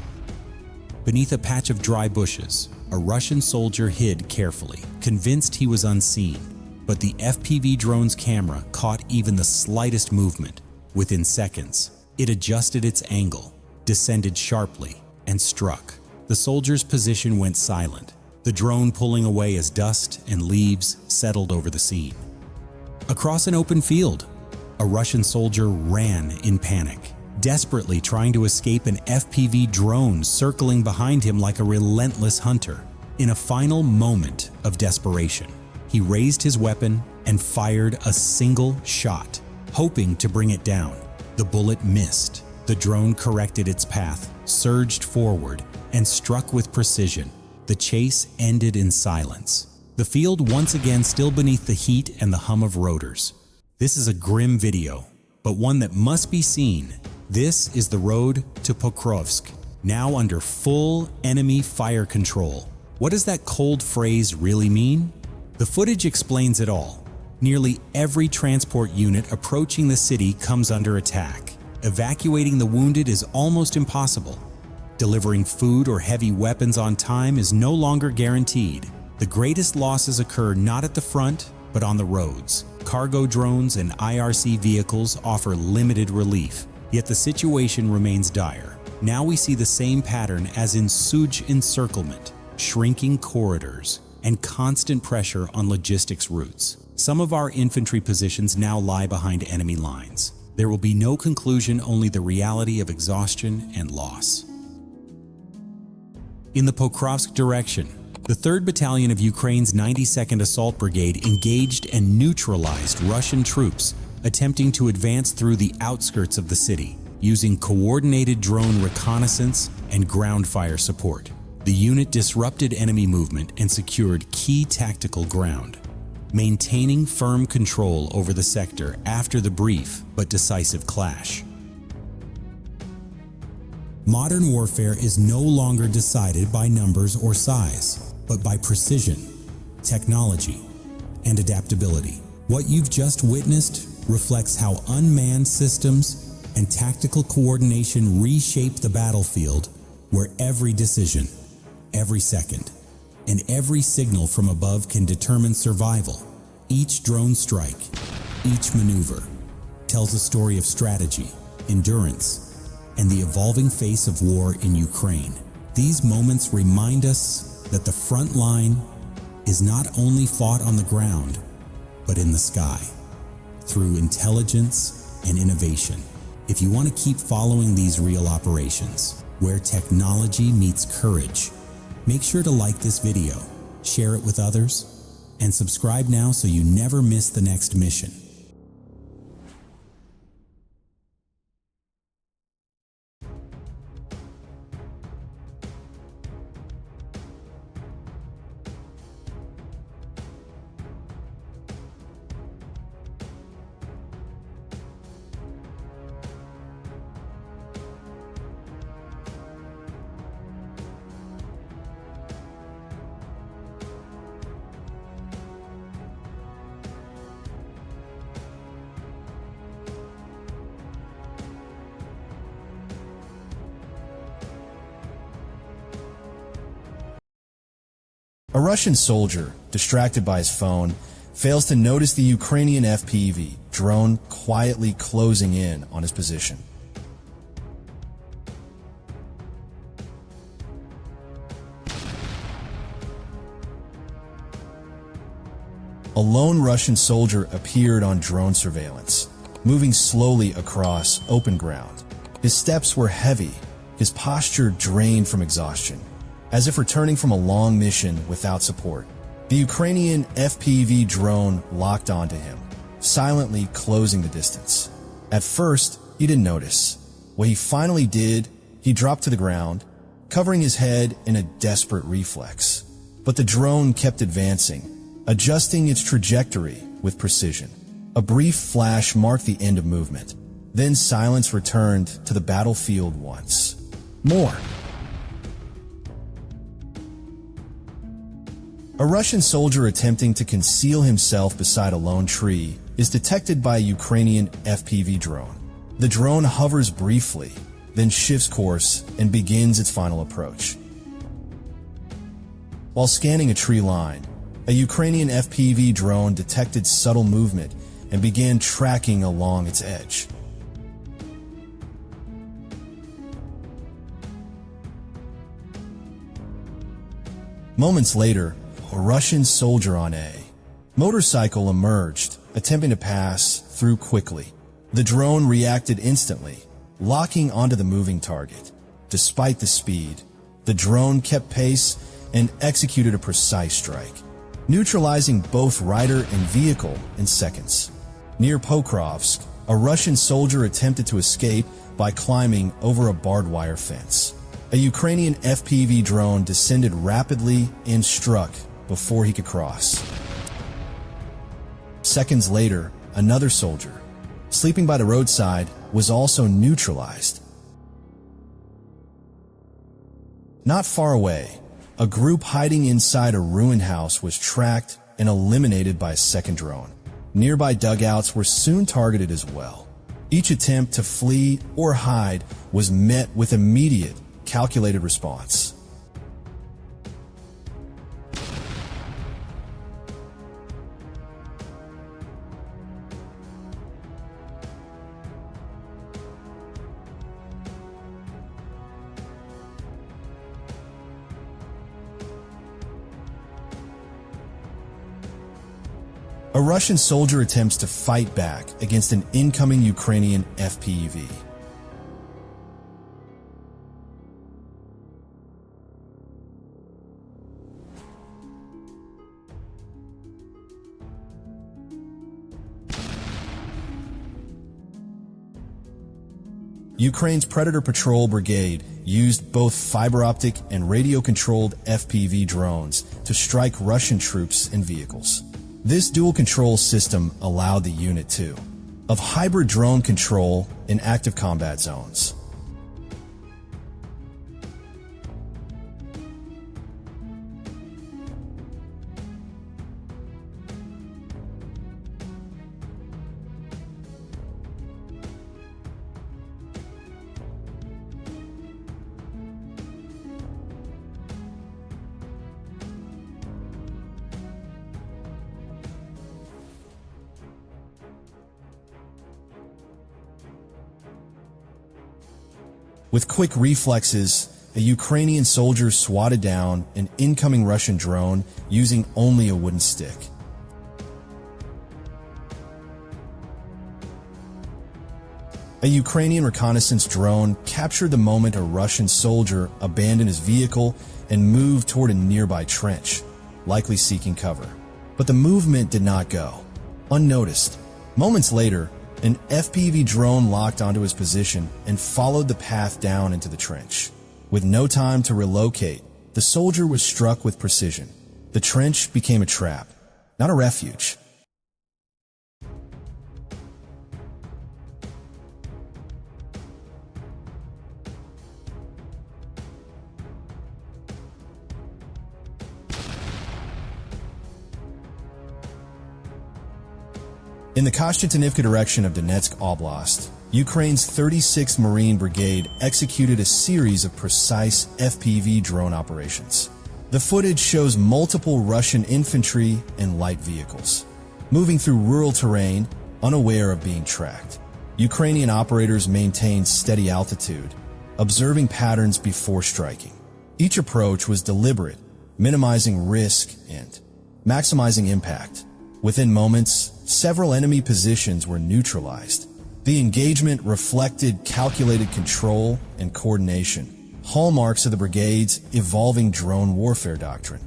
Beneath a patch of dry bushes, a Russian soldier hid carefully, convinced he was unseen. But the FPV drone's camera caught even the slightest movement. Within seconds, it adjusted its angle, descended sharply, and struck. The soldier's position went silent, the drone pulling away as dust and leaves settled over the scene. Across an open field, a Russian soldier ran in panic, desperately trying to escape an FPV drone circling behind him like a relentless hunter. In a final moment of desperation, he raised his weapon and fired a single shot, hoping to bring it down. The bullet missed. The drone corrected its path, surged forward, and struck with precision. The chase ended in silence. The field once again still beneath the heat and the hum of rotors. This is a grim video, but one that must be seen. This is the road to Pokrovsk, now under full enemy fire control. What does that cold phrase really mean? The footage explains it all. Nearly every transport unit approaching the city comes under attack. Evacuating the wounded is almost impossible. Delivering food or heavy weapons on time is no longer guaranteed. The greatest losses occur not at the front, but on the roads. Cargo drones and IRC vehicles offer limited relief, yet the situation remains dire. Now we see the same pattern as in Suj encirclement, shrinking corridors, and constant pressure on logistics routes. Some of our infantry positions now lie behind enemy lines. There will be no conclusion, only the reality of exhaustion and loss. In the Pokrovsk direction, the 3rd Battalion of Ukraine's 92nd Assault Brigade engaged and neutralized Russian troops attempting to advance through the outskirts of the city, using coordinated drone reconnaissance and ground fire support. The unit disrupted enemy movement and secured key tactical ground, maintaining firm control over the sector after the brief but decisive clash. Modern warfare is no longer decided by numbers or size, but by precision, technology, and adaptability. What you've just witnessed reflects how unmanned systems and tactical coordination reshape the battlefield, where every decision, every second, and every signal from above can determine survival. Each drone strike, each maneuver, tells a story of strategy, endurance, and the evolving face of war in Ukraine. These moments remind us that the front line is not only fought on the ground, but in the sky, through intelligence and innovation. If you want to keep following these real operations, where technology meets courage, make sure to like this video, share it with others, and subscribe now so you never miss the next mission. A Russian soldier, distracted by his phone, fails to notice the Ukrainian FPV drone quietly closing in on his position. A lone Russian soldier appeared on drone surveillance, moving slowly across open ground. His steps were heavy, his posture drained from exhaustion, as if returning from a long mission without support. The Ukrainian FPV drone locked onto him, silently closing the distance. At first, he didn't notice. When he finally did, he dropped to the ground, covering his head in a desperate reflex. But the drone kept advancing, adjusting its trajectory with precision. A brief flash marked the end of movement. Then silence returned to the battlefield once more. A Russian soldier attempting to conceal himself beside a lone tree is detected by a Ukrainian FPV drone. The drone hovers briefly, then shifts course and begins its final approach. While scanning a tree line, a Ukrainian FPV drone detected subtle movement and began tracking along its edge. Moments later, a Russian soldier on a motorcycle emerged, attempting to pass through quickly. The drone reacted instantly, locking onto the moving target. Despite the speed, the drone kept pace and executed a precise strike, neutralizing both rider and vehicle in seconds. Near Pokrovsk, a Russian soldier attempted to escape by climbing over a barbed wire fence. A Ukrainian FPV drone descended rapidly and struck before he could cross. Seconds later, another soldier, sleeping by the roadside, was also neutralized. Not far away, a group hiding inside a ruined house was tracked and eliminated by a second drone. Nearby dugouts were soon targeted as well. Each attempt to flee or hide was met with immediate, calculated response. A Russian soldier attempts to fight back against an incoming Ukrainian FPV. Ukraine's Predator Patrol Brigade used both fiber-optic and radio-controlled FPV drones to strike Russian troops and vehicles. This dual-control system allowed the unit to of hybrid drone control in active combat zones. With quick reflexes, a Ukrainian soldier swatted down an incoming Russian drone using only a wooden stick. A Ukrainian reconnaissance drone captured the moment a Russian soldier abandoned his vehicle and moved toward a nearby trench, likely seeking cover. But the movement did not go unnoticed. Moments later, an FPV drone locked onto his position and followed the path down into the trench. With no time to relocate, the soldier was struck with precision. The trench became a trap, not a refuge. In the Koshchetinivka direction of Donetsk Oblast, Ukraine's 36th Marine Brigade executed a series of precise FPV drone operations. The footage shows multiple Russian infantry and light vehicles moving through rural terrain, unaware of being tracked. Ukrainian operators maintained steady altitude, observing patterns before striking. Each approach was deliberate, minimizing risk and maximizing impact. Within moments, several enemy positions were neutralized, The engagement reflected calculated control and coordination, hallmarks of the brigade's evolving drone warfare doctrine.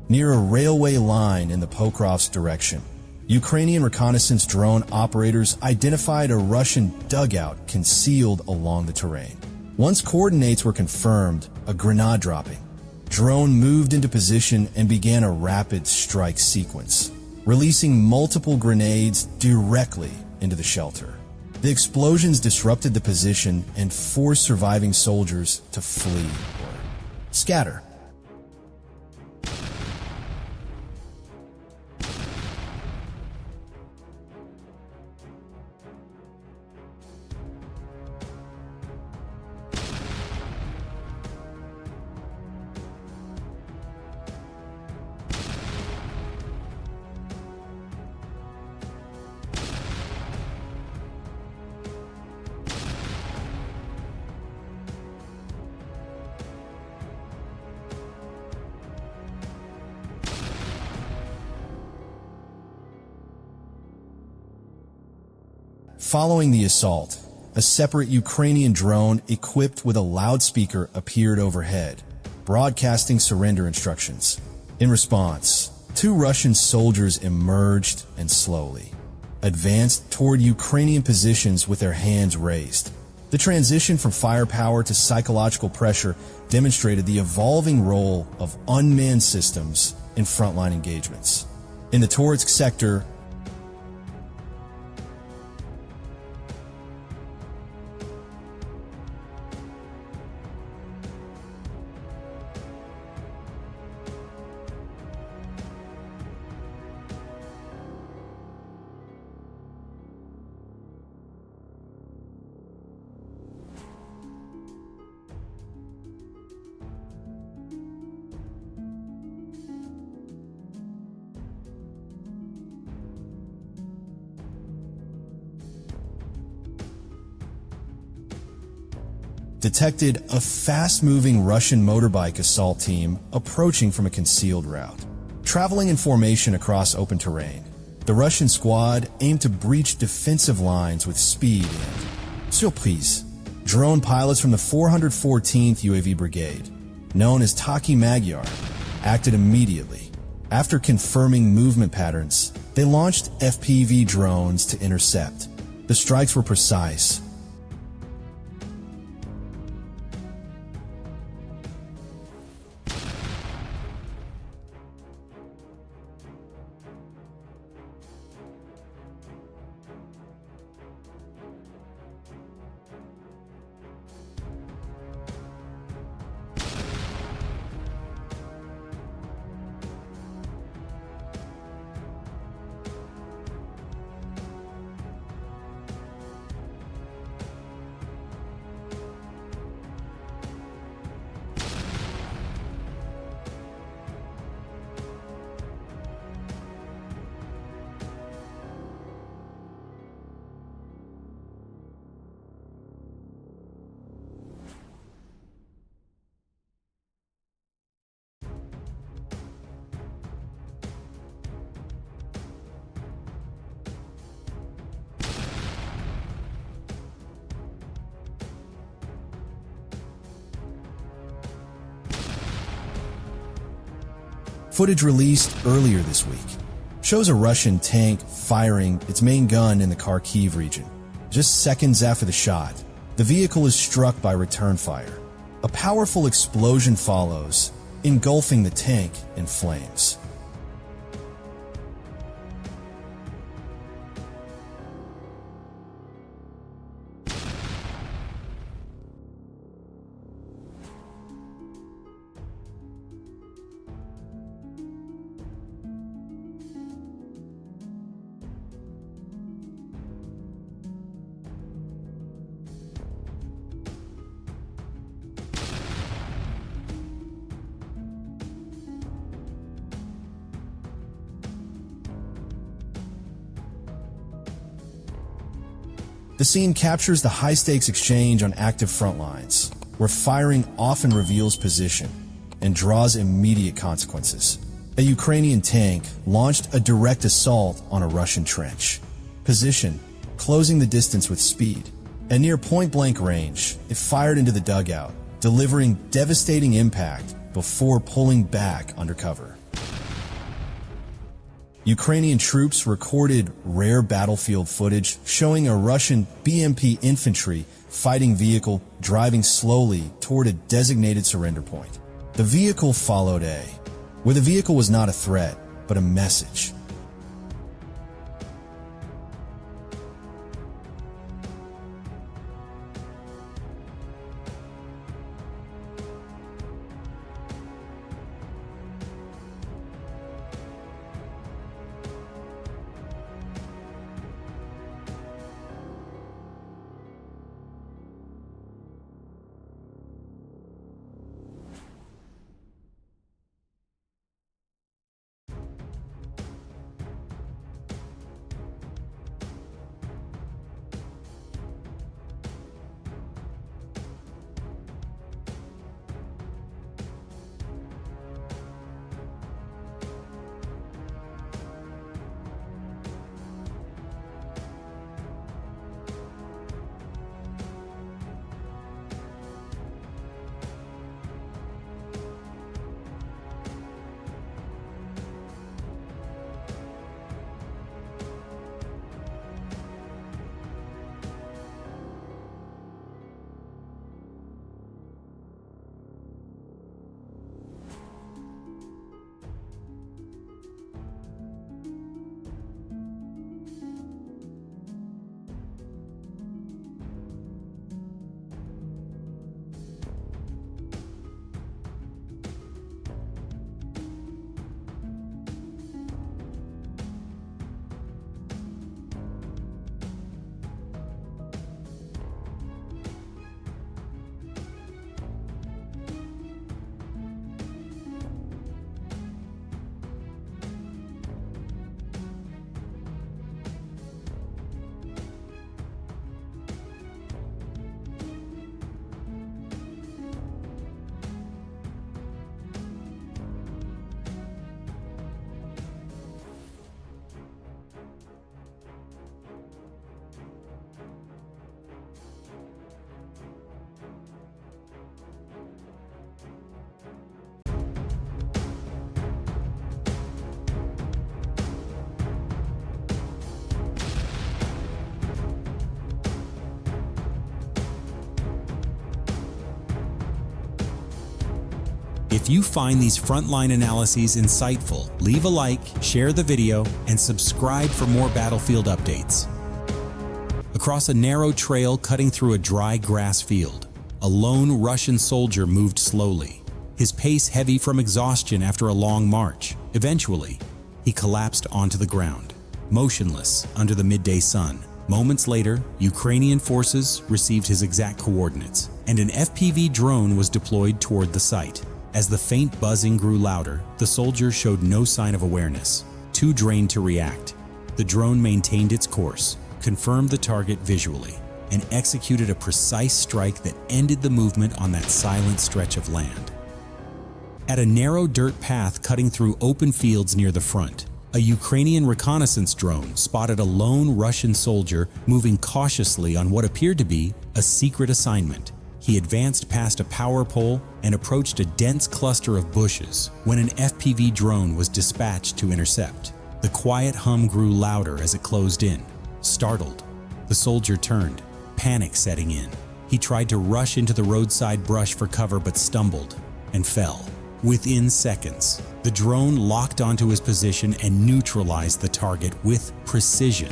Near a railway line in the Pokrovsk direction, Ukrainian reconnaissance drone operators identified a Russian dugout concealed along the terrain. Once coordinates were confirmed, a grenade dropping, drone moved into position and began a rapid strike sequence, releasing multiple grenades directly into the shelter. The explosions disrupted the position and forced surviving soldiers to flee or scatter. Following the assault, a separate Ukrainian drone equipped with a loudspeaker appeared overhead, broadcasting surrender instructions. In response, 2 Russian soldiers emerged and slowly advanced toward Ukrainian positions with their hands raised. The transition from firepower to psychological pressure demonstrated the evolving role of unmanned systems in frontline engagements. In the Toretsk sector, detected a fast-moving Russian motorbike assault team approaching from a concealed route. Traveling in formation across open terrain, the Russian squad aimed to breach defensive lines with speed and surprise. Drone pilots from the 414th UAV Brigade, known as Taki Magyar, acted immediately. After confirming movement patterns, they launched FPV drones to intercept. The strikes were precise. Footage released earlier this week shows a Russian tank firing its main gun in the Kharkiv region. Just seconds after the shot, the vehicle is struck by return fire. A powerful explosion follows, engulfing the tank in flames. The scene captures the high-stakes exchange on active front lines. where firing often reveals position and draws immediate consequences. A Ukrainian tank launched a direct assault on a Russian trench. Position, closing the distance with speed. At near point-blank range, it fired into the dugout, delivering devastating impact before pulling back under cover. Ukrainian troops recorded rare battlefield footage showing a Russian BMP infantry fighting vehicle driving slowly toward a designated surrender point. The vehicle followed where the vehicle was not a threat, but a message. If you find these frontline analyses insightful, leave a like, share the video, and subscribe for more battlefield updates. Across a narrow trail cutting through a dry grass field, a lone Russian soldier moved slowly, his pace heavy from exhaustion after a long march. Eventually, he collapsed onto the ground, motionless under the midday sun. Moments later, Ukrainian forces received his exact coordinates, and an FPV drone was deployed toward the site. As the faint buzzing grew louder, the soldier showed no sign of awareness, too drained to react. The drone maintained its course, confirmed the target visually, and executed a precise strike that ended the movement on that silent stretch of land. At a narrow dirt path cutting through open fields near the front, a Ukrainian reconnaissance drone spotted a lone Russian soldier moving cautiously on what appeared to be a secret assignment. He advanced past a power pole and approached a dense cluster of bushes when an FPV drone was dispatched to intercept. The quiet hum grew louder as it closed in. Startled, the soldier turned, panic setting in. He tried to rush into the roadside brush for cover but stumbled and fell. Within seconds, the drone locked onto his position and neutralized the target with precision.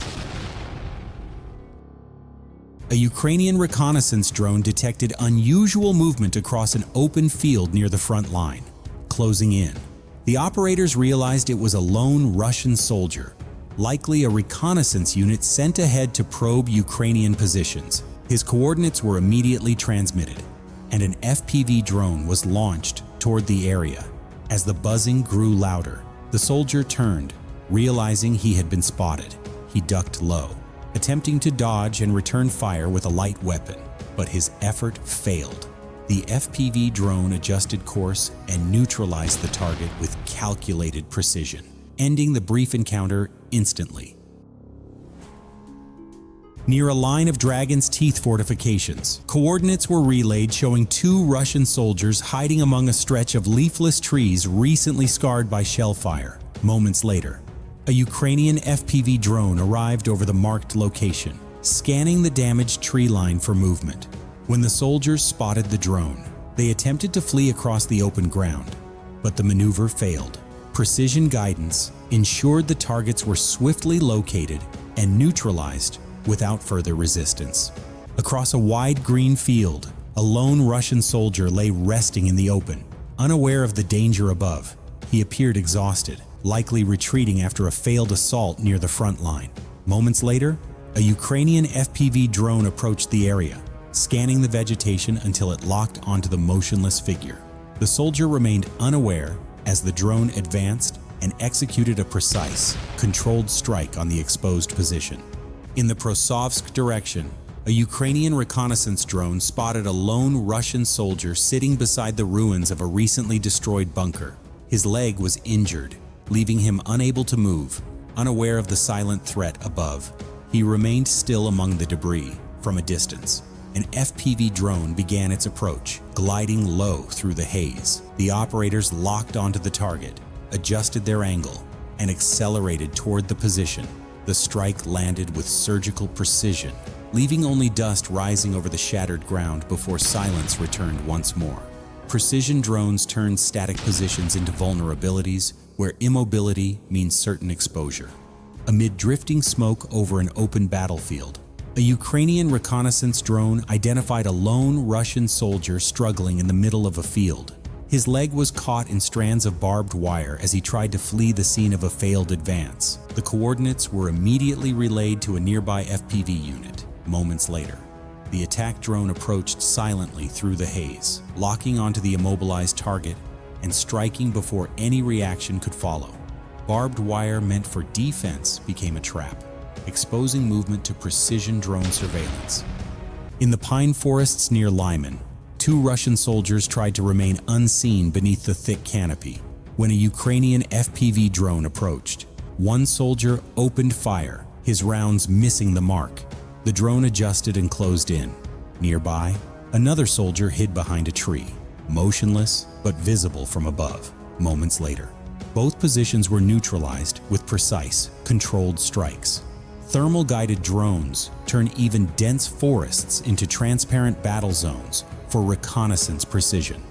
A Ukrainian reconnaissance drone detected unusual movement across an open field near the front line, closing in. The operators realized it was a lone Russian soldier, likely a reconnaissance unit sent ahead to probe Ukrainian positions. His coordinates were immediately transmitted, and an FPV drone was launched toward the area. As the buzzing grew louder, the soldier turned, realizing he had been spotted. He ducked low, attempting to dodge and return fire with a light weapon, but his effort failed. The FPV drone adjusted course and neutralized the target with calculated precision, ending the brief encounter instantly. Near a line of Dragon's Teeth fortifications, coordinates were relayed showing 2 Russian soldiers hiding among a stretch of leafless trees recently scarred by shell fire. Moments later, a Ukrainian FPV drone arrived over the marked location, scanning the damaged tree line for movement. When the soldiers spotted the drone, they attempted to flee across the open ground, but the maneuver failed. Precision guidance ensured the targets were swiftly located and neutralized without further resistance. Across a wide green field, a lone Russian soldier lay resting in the open, unaware of the danger above. He appeared exhausted, likely retreating after a failed assault near the front line. Moments later, a Ukrainian FPV drone approached the area, scanning the vegetation until it locked onto the motionless figure. The soldier remained unaware as the drone advanced and executed a precise, controlled strike on the exposed position. In the Prosovsk direction, a Ukrainian reconnaissance drone spotted a lone Russian soldier sitting beside the ruins of a recently destroyed bunker. His leg was injured, leaving him unable to move, unaware of the silent threat above. He remained still among the debris. From a distance, an FPV drone began its approach, gliding low through the haze. The operators locked onto the target, adjusted their angle, and accelerated toward the position. The strike landed with surgical precision, leaving only dust rising over the shattered ground before silence returned once more. Precision drones turn static positions into vulnerabilities where immobility means certain exposure. Amid drifting smoke over an open battlefield, a Ukrainian reconnaissance drone identified a lone Russian soldier struggling in the middle of a field. His leg was caught in strands of barbed wire as he tried to flee the scene of a failed advance. The coordinates were immediately relayed to a nearby FPV unit. Moments later, the attack drone approached silently through the haze, locking onto the immobilized target and striking before any reaction could follow. Barbed wire meant for defense became a trap, exposing movement to precision drone surveillance. In the pine forests near Lyman, 2 Russian soldiers tried to remain unseen beneath the thick canopy when a Ukrainian FPV drone approached. One soldier opened fire, his rounds missing the mark. The drone adjusted and closed in. Nearby, another soldier hid behind a tree, motionless but visible from above. Moments later, both positions were neutralized with precise, controlled strikes. Thermal-guided drones turn even dense forests into transparent battle zones for reconnaissance precision.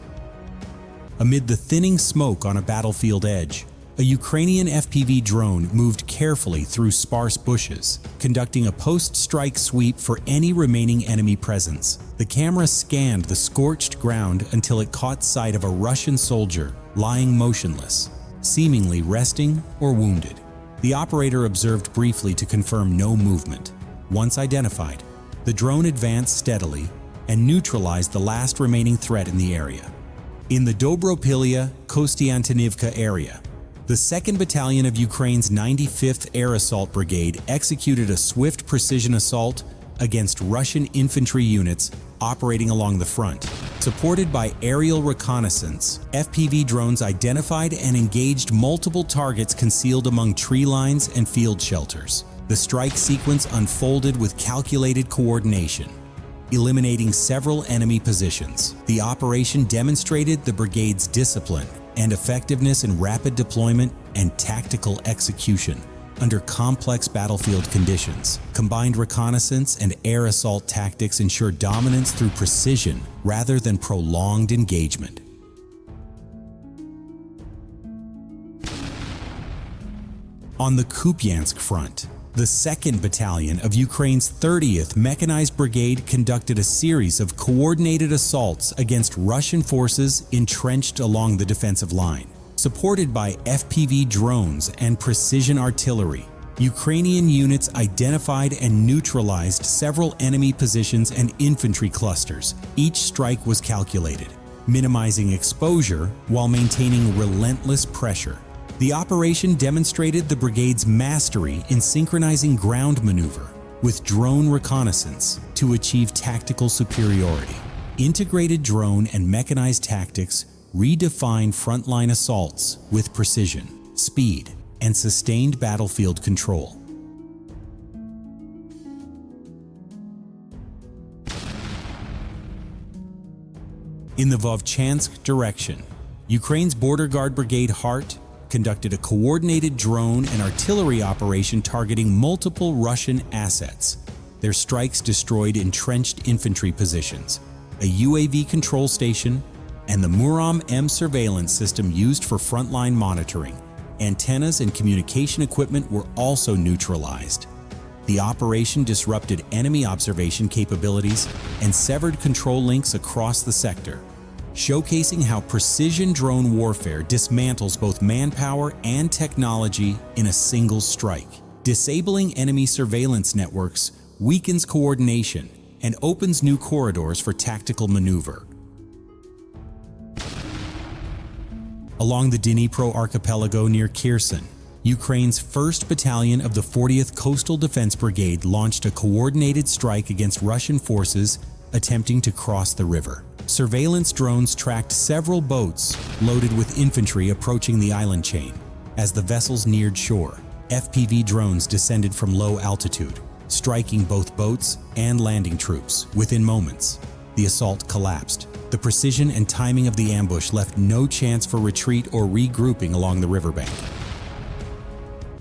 Amid the thinning smoke on a battlefield edge, a Ukrainian FPV drone moved carefully through sparse bushes, conducting a post-strike sweep for any remaining enemy presence. The camera scanned the scorched ground until it caught sight of a Russian soldier lying motionless, seemingly resting or wounded. The operator observed briefly to confirm no movement. Once identified, the drone advanced steadily and neutralized the last remaining threat in the area. In the Dobropilya-Kostiantynivka area, the 2nd Battalion of Ukraine's 95th Air Assault Brigade executed a swift precision assault against Russian infantry units operating along the front. Supported by aerial reconnaissance, FPV drones identified and engaged multiple targets concealed among tree lines and field shelters. The strike sequence unfolded with calculated coordination, eliminating several enemy positions. The operation demonstrated the brigade's discipline and effectiveness in rapid deployment and tactical execution under complex battlefield conditions. Combined reconnaissance and air assault tactics ensure dominance through precision rather than prolonged engagement. On the Kupiansk front, the 2nd Battalion of Ukraine's 30th Mechanized Brigade conducted a series of coordinated assaults against Russian forces entrenched along the defensive line. Supported by FPV drones and precision artillery, Ukrainian units identified and neutralized several enemy positions and infantry clusters. Each strike was calculated, minimizing exposure while maintaining relentless pressure. The operation demonstrated the brigade's mastery in synchronizing ground maneuver with drone reconnaissance to achieve tactical superiority. integrated drone and mechanized tactics redefine frontline assaults with precision, speed, and sustained battlefield control. In the Vovchansk direction, Ukraine's Border Guard Brigade Heart conducted a coordinated drone and artillery operation targeting multiple Russian assets. Their strikes destroyed entrenched infantry positions, a UAV control station, and the Murom-M surveillance system used for frontline monitoring. Antennas and communication equipment were also neutralized. The operation disrupted enemy observation capabilities and severed control links across the sector, showcasing how precision drone warfare dismantles both manpower and technology in a single strike. Disabling enemy surveillance networks weakens coordination and opens new corridors for tactical maneuver. Along the Dnipro archipelago near Kherson, Ukraine's 1st Battalion of the 40th Coastal Defense Brigade launched a coordinated strike against Russian forces attempting to cross the river. Surveillance drones tracked several boats loaded with infantry approaching the island chain. As the vessels neared shore, FPV drones descended from low altitude, striking both boats and landing troops. Within moments, the assault collapsed. The precision and timing of the ambush left no chance for retreat or regrouping along the riverbank.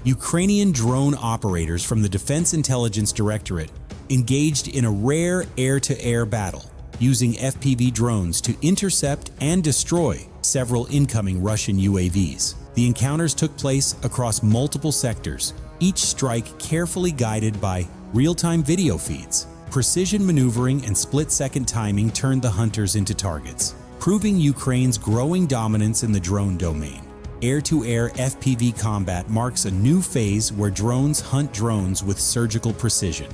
Ukrainian drone operators from the Defense Intelligence Directorate engaged in a rare air-to-air battle, using FPV drones to intercept and destroy several incoming Russian UAVs. The encounters took place across multiple sectors, each strike carefully guided by real-time video feeds. Precision maneuvering and split-second timing turned the hunters into targets, proving Ukraine's growing dominance in the drone domain. Air-to-air FPV combat marks a new phase where drones hunt drones with surgical precision.